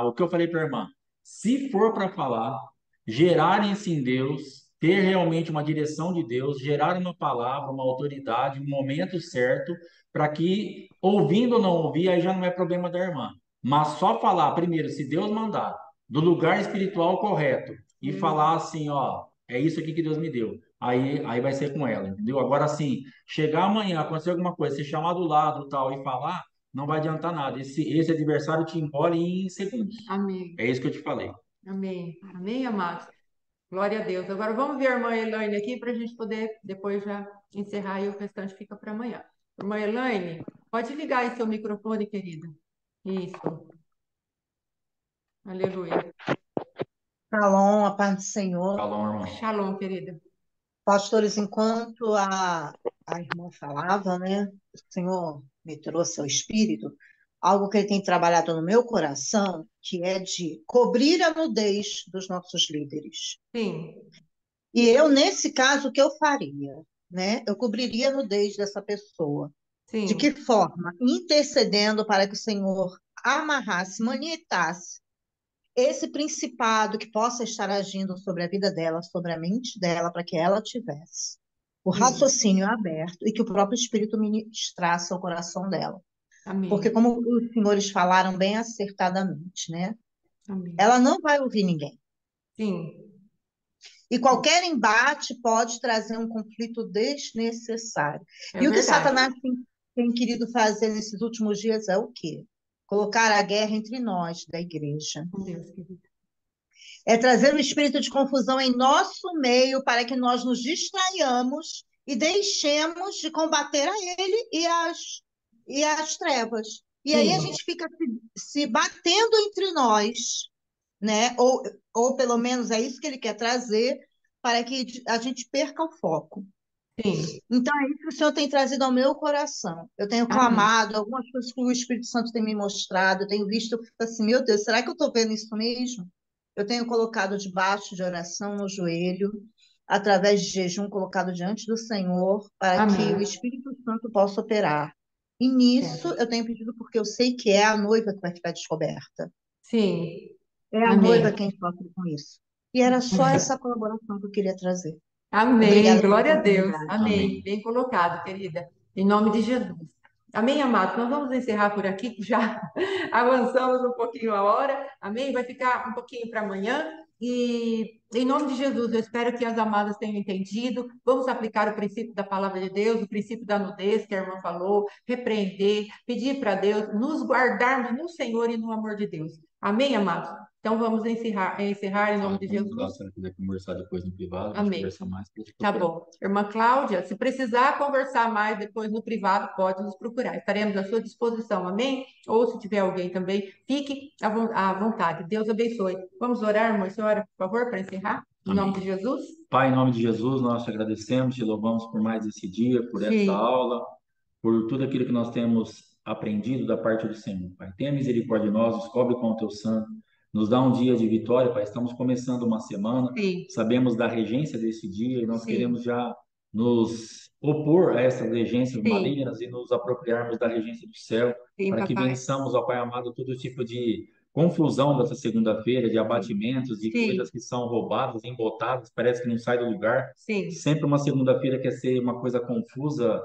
o que eu falei para a irmã, se for para falar, gerarem-se em Deus, ter realmente uma direção de Deus, gerar uma palavra, uma autoridade, um momento certo, para que, ouvindo ou não ouvir, aí já não é problema da irmã. Mas só falar, primeiro, se Deus mandar, do lugar espiritual correto, e sim. falar assim, ó, é isso aqui que Deus me deu. Aí vai ser com ela, entendeu? Agora, assim, chegar amanhã, acontecer alguma coisa, ser chamar do lado tal e falar, não vai adiantar nada. Esse adversário te engole em segundos. Amém. É isso que eu te falei. Amém. Amém, amados. Glória a Deus. Agora vamos ver a irmã Elaine aqui para a gente poder depois já encerrar e o restante fica para amanhã. Irmã Elaine, pode ligar aí seu microfone, querida. Isso. Aleluia. Shalom, a paz do Senhor. Falou, irmão. Shalom, querida. Pastores, enquanto a irmã falava, né, o Senhor me trouxe ao Espírito algo que ele tem trabalhado no meu coração, que é de cobrir a nudez dos nossos líderes. Sim, E eu, nesse caso, o que eu faria? Né? Eu cobriria a nudez dessa pessoa. De que sim, forma? Intercedendo para que o Senhor amarrasse, manietasse esse principado que possa estar agindo sobre a vida dela, sobre a mente dela, para que ela tivesse o sim. raciocínio aberto e que o próprio Espírito ministrasse ao coração dela. Porque, Amém. como os senhores falaram bem acertadamente, né? Amém. Ela não vai ouvir ninguém. Sim, E qualquer embate pode trazer um conflito desnecessário. é E o que verdade. Satanás tem querido fazer nesses últimos dias é o quê? Colocar a guerra entre nós, da igreja. Com Deus, querida. É trazer um espírito de confusão em nosso meio para que nós nos distraiamos e deixemos de combater a ele e as e as trevas. E aí a Sim, gente fica se batendo entre nós, né? Ou pelo menos é isso que ele quer trazer, para que a gente perca o foco. sim. Então, é isso que o Senhor tem trazido ao meu coração. Eu tenho Amém. clamado, algumas coisas que o Espírito Santo tem me mostrado, eu tenho visto, eu fico assim, meu Deus, será que eu estou vendo isso mesmo? Eu tenho colocado debaixo de oração no joelho, através de jejum, colocado diante do Senhor, para que o Amém. Espírito Santo possa operar. E nisso Certo. eu tenho pedido porque eu sei que é a noiva que vai ficar descoberta. Sim. É a noiva Amém. quem sofre com isso. E era só essa colaboração que eu queria trazer. Amém. Obrigada pela Glória a Deus. oportunidade. Amém. Amém. Bem colocado, querida. Em nome de Jesus. Amém, amados? Nós vamos encerrar por aqui, que já avançamos um pouquinho a hora. Amém? Vai ficar um pouquinho para amanhã. E em nome de Jesus, eu espero que as amadas tenham entendido. Vamos aplicar o princípio da palavra de Deus, o princípio da nudez que a irmã falou, repreender, pedir para Deus, nos guardarmos no Senhor e no amor de Deus. Amém, amados? Então vamos encerrar em nome Tá, de vamos lá, Jesus. se ela quiser conversar depois no privado, a gente Amém. conversa mais, pode Tá procurar. bom. Irmã Cláudia, se precisar conversar mais depois no privado, pode nos procurar. Estaremos à sua disposição, amém? Ou se tiver alguém também, fique à vontade. Deus abençoe. Vamos orar, irmã senhora, por favor, para encerrar? Em nome de Amém. Jesus? Pai, em nome de Jesus, nós te agradecemos, te louvamos por mais esse dia, por essa Sim, aula, por tudo aquilo que nós temos aprendido da parte do Senhor. Pai, tenha misericórdia de nós, nos cobre com o teu sangue, nos dá um dia de vitória, Pai. Estamos começando uma semana, sim, sabemos da regência desse dia e nós sim, queremos já nos opor a essas regências sim, malignas e nos apropriarmos da regência do céu, sim, para que papai. vençamos, ó Pai amado, todo tipo de confusão dessa segunda-feira, de Sim, abatimentos, de sim, coisas que são roubadas, embotadas, parece que não sai do lugar. sim, Sempre uma segunda-feira quer ser uma coisa confusa,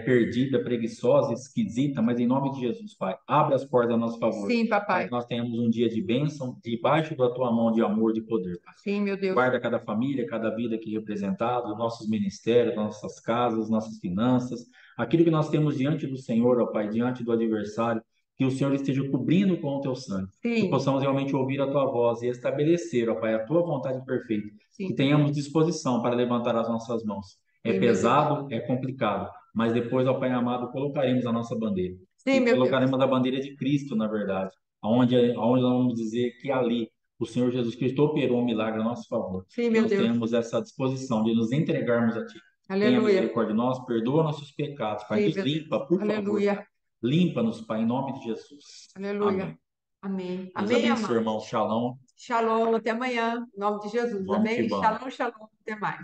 perdida, preguiçosa, esquisita, mas em nome de Jesus, Pai, abre as portas a nosso favor, sim, para papai. que nós tenhamos um dia de bênção, debaixo da tua mão de amor, de poder, Pai. Sim, meu Deus. Guarda cada família, cada vida aqui representada, nossos ministérios, nossas casas, nossas finanças, aquilo que nós temos diante do Senhor, ó Pai, diante do adversário, que o Senhor esteja cobrindo com o teu sangue, que Sim, possamos realmente ouvir a tua voz e estabelecer, ó Pai, a tua vontade perfeita, que sim, papai. tenhamos disposição para levantar as nossas mãos. É Sim, meu Deus. pesado, é complicado, mas depois, ó Pai amado, colocaremos a nossa bandeira. Sim, E meu Deus. colocaremos a bandeira de Cristo, na verdade, aonde nós vamos dizer que ali o Senhor Jesus Cristo operou um milagre a nosso favor. Sim, Que meu nós Deus. tenhamos essa disposição de nos entregarmos a Ti. Tenha Aleluia. misericórdia de nós, perdoa nossos pecados, Pai. Sim, Nos meu Deus. limpa, por favor, Pai. Aleluia. Limpa-nos, Pai, em nome de Jesus. Aleluia. Amém. Amém. Deus Amém, abençoe, amados. irmão. Shalom. Shalom, até amanhã. Em nome de Jesus. Vamos que Amém. vamos. Shalom, shalom. Até mais.